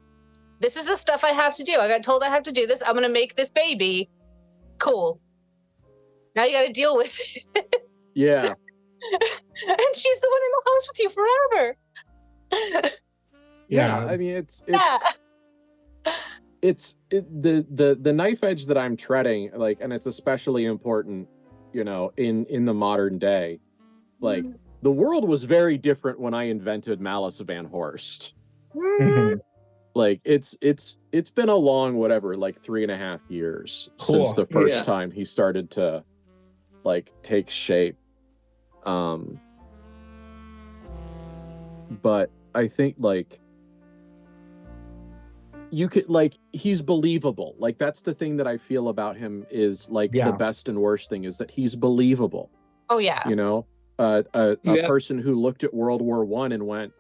Speaker 5: this is the stuff I have to do. I got told I have to do this. I'm gonna make this baby. Cool. Now you gotta deal with it.
Speaker 2: Yeah.
Speaker 5: And she's the one in the house with you forever.
Speaker 2: Yeah, I mean the knife edge that I'm treading, like, and it's especially important, you know, in the modern day. Like, the world was very different when I invented Malice Van Horst. Like, it's been a long whatever, like 3.5 years since the first time he started to like take shape. But I think like you could like he's believable. Like that's the thing that I feel about him is like the best and worst thing is that he's believable.
Speaker 5: Oh yeah.
Speaker 2: You know, a person who looked at World War I and went,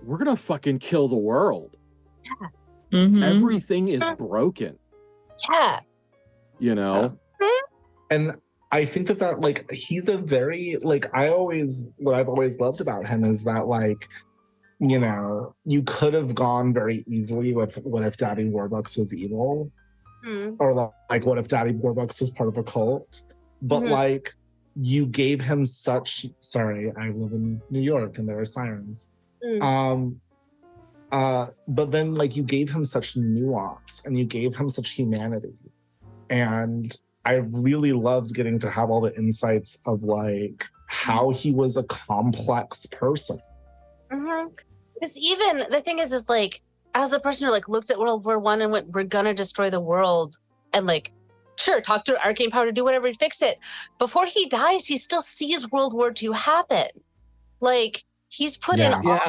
Speaker 2: "We're gonna fucking kill the world.
Speaker 5: Yeah.
Speaker 3: Mm-hmm.
Speaker 2: Everything is broken."
Speaker 5: Yeah.
Speaker 2: You know,
Speaker 4: and I think that like he's a very like what I've always loved about him is that like, you know, you could have gone very easily with what if Daddy Warbucks was evil, or like what if Daddy Warbucks was part of a cult, but like you gave him such. Sorry, I live in New York and there are sirens. But then like you gave him such nuance and you gave him such humanity, and I really loved getting to have all the insights of like how he was a complex person.
Speaker 5: Because even the thing is like, as a person who like looked at World War I and went, "We're gonna destroy the world," and like, sure, talk to arcane power to do whatever to fix it. Before he dies, he still sees World War II happen. Like he's put in all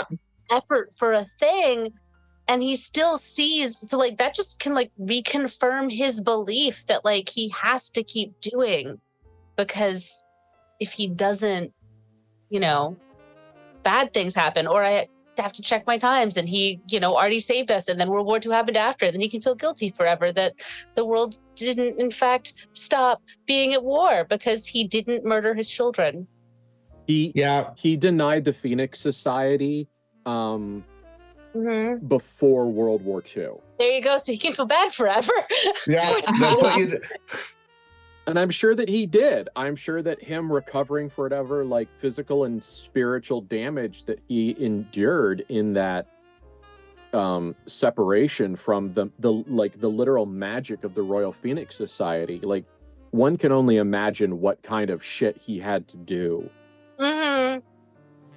Speaker 5: effort for a thing, and he still sees. So like that just can like reconfirm his belief that like he has to keep doing, because if he doesn't, you know, bad things happen, or I have to check my times, and he, you know, already saved us, and then World War II happened after, then he can feel guilty forever that the world didn't in fact stop being at war because he didn't murder his children.
Speaker 2: He denied the Phoenix Society before World War II.
Speaker 5: There you go, so he can feel bad forever.
Speaker 4: Yeah, that's what you did.
Speaker 2: And I'm sure that he did. I'm sure that him recovering for whatever like physical and spiritual damage that he endured in that separation from the literal magic of the Royal Phoenix Society. Like one can only imagine what kind of shit he had to do.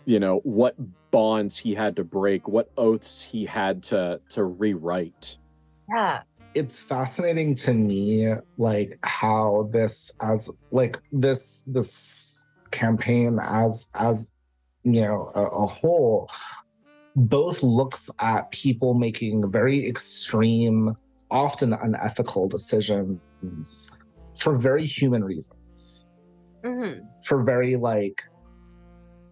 Speaker 2: You know, what bonds he had to break, what oaths he had to rewrite.
Speaker 5: Yeah.
Speaker 4: It's fascinating to me, like how this campaign as you know a whole, both looks at people making very extreme, often unethical decisions for very human reasons. For very like,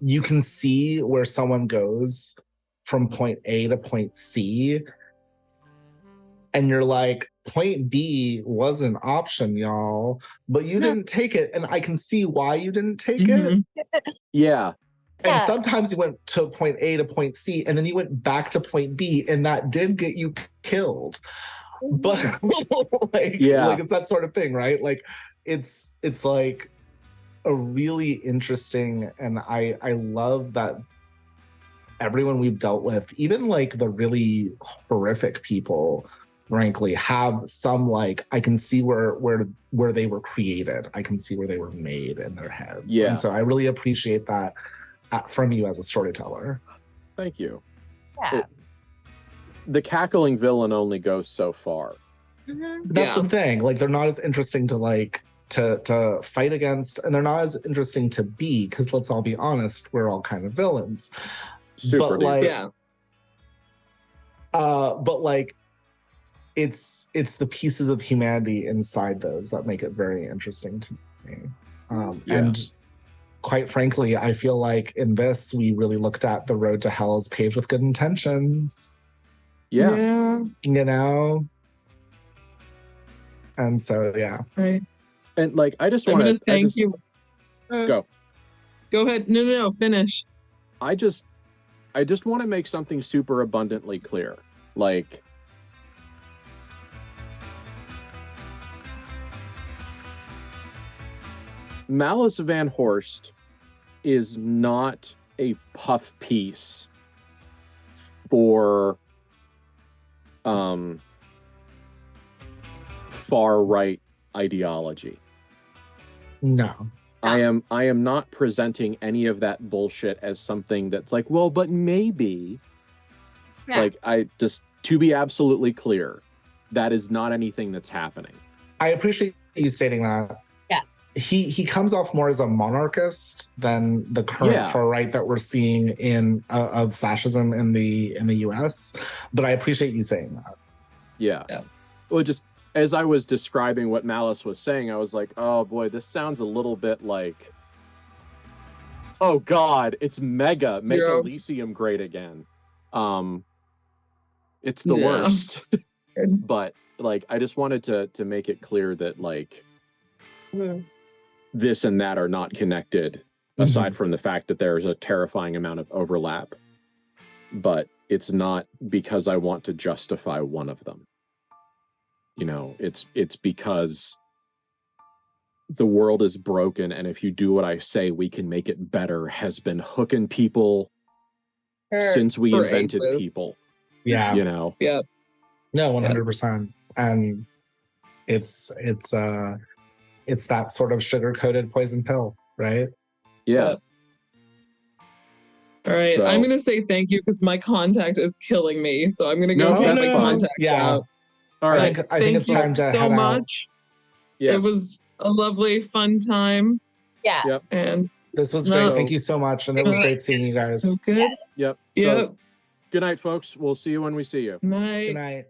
Speaker 4: you can see where someone goes from point A to point C. And you're like, point B was an option, y'all, but you didn't take it. And I can see why you didn't take it.
Speaker 2: Yeah.
Speaker 4: And sometimes you went to point A to point C, and then you went back to point B, and that did get you killed. But like it's that sort of thing, right? Like it's like a really interesting, and I love that everyone we've dealt with, even like the really horrific people, frankly, have some like, I can see where they were created. I can see where they were made in their heads.
Speaker 2: Yeah.
Speaker 4: And so I really appreciate that from you as a storyteller.
Speaker 2: Thank you.
Speaker 5: Yeah.
Speaker 2: The cackling villain only goes so far.
Speaker 4: That's the thing. Like they're not as interesting to like to fight against, and they're not as interesting to be, because let's all be honest, we're all kind of villains.
Speaker 2: Super
Speaker 4: but like, but like, it's the pieces of humanity inside those that make it very interesting to me. And quite frankly, I feel like in this, we really looked at the road to hell as paved with good intentions.
Speaker 2: Yeah.
Speaker 4: You know? And so, yeah.
Speaker 3: Right.
Speaker 2: And like, I just want to
Speaker 3: thank you.
Speaker 2: Go
Speaker 3: ahead. No, finish.
Speaker 2: I just want to make something super abundantly clear. Like, Malice Van Horst is not a puff piece for far right ideology.
Speaker 4: No.
Speaker 2: I am not presenting any of that bullshit as something that's like, well, but maybe. Like, I just, to be absolutely clear, that is not anything that's happening.
Speaker 4: I appreciate you stating that. he comes off more as a monarchist than the current far right that we're seeing in of fascism in the US. But I appreciate you saying that.
Speaker 2: Yeah. Well, just as I was describing what Malice was saying, I was like, oh boy, this sounds a little bit like, oh God, it's Mega. Make Elysium great again. It's the worst. But like, I just wanted to make it clear that like this and that are not connected, aside from the fact that there's a terrifying amount of overlap. But it's not because I want to justify one of them. You know, it's because the world is broken, and if you do what I say, we can make it better, has been hooking people since we invented people.
Speaker 4: Yeah.
Speaker 2: You know?
Speaker 3: Yeah.
Speaker 4: No, 100%. And it's that sort of sugar-coated poison pill, right?
Speaker 2: Yeah.
Speaker 3: All right,
Speaker 2: So,
Speaker 3: I'm going to say thank you because my contact is killing me. So I'm going to go take my contact out.
Speaker 2: All right.
Speaker 4: I think it's time to head
Speaker 3: so
Speaker 4: out.
Speaker 3: much. Yes. It was a lovely, fun time.
Speaker 5: Yeah.
Speaker 2: Yep.
Speaker 3: And
Speaker 4: this was great. Thank you so much. And it was great seeing you guys.
Speaker 3: So good.
Speaker 2: Yep.
Speaker 3: Yep.
Speaker 2: So, good night, folks. We'll see you when we see you.
Speaker 3: Night.
Speaker 4: Good night.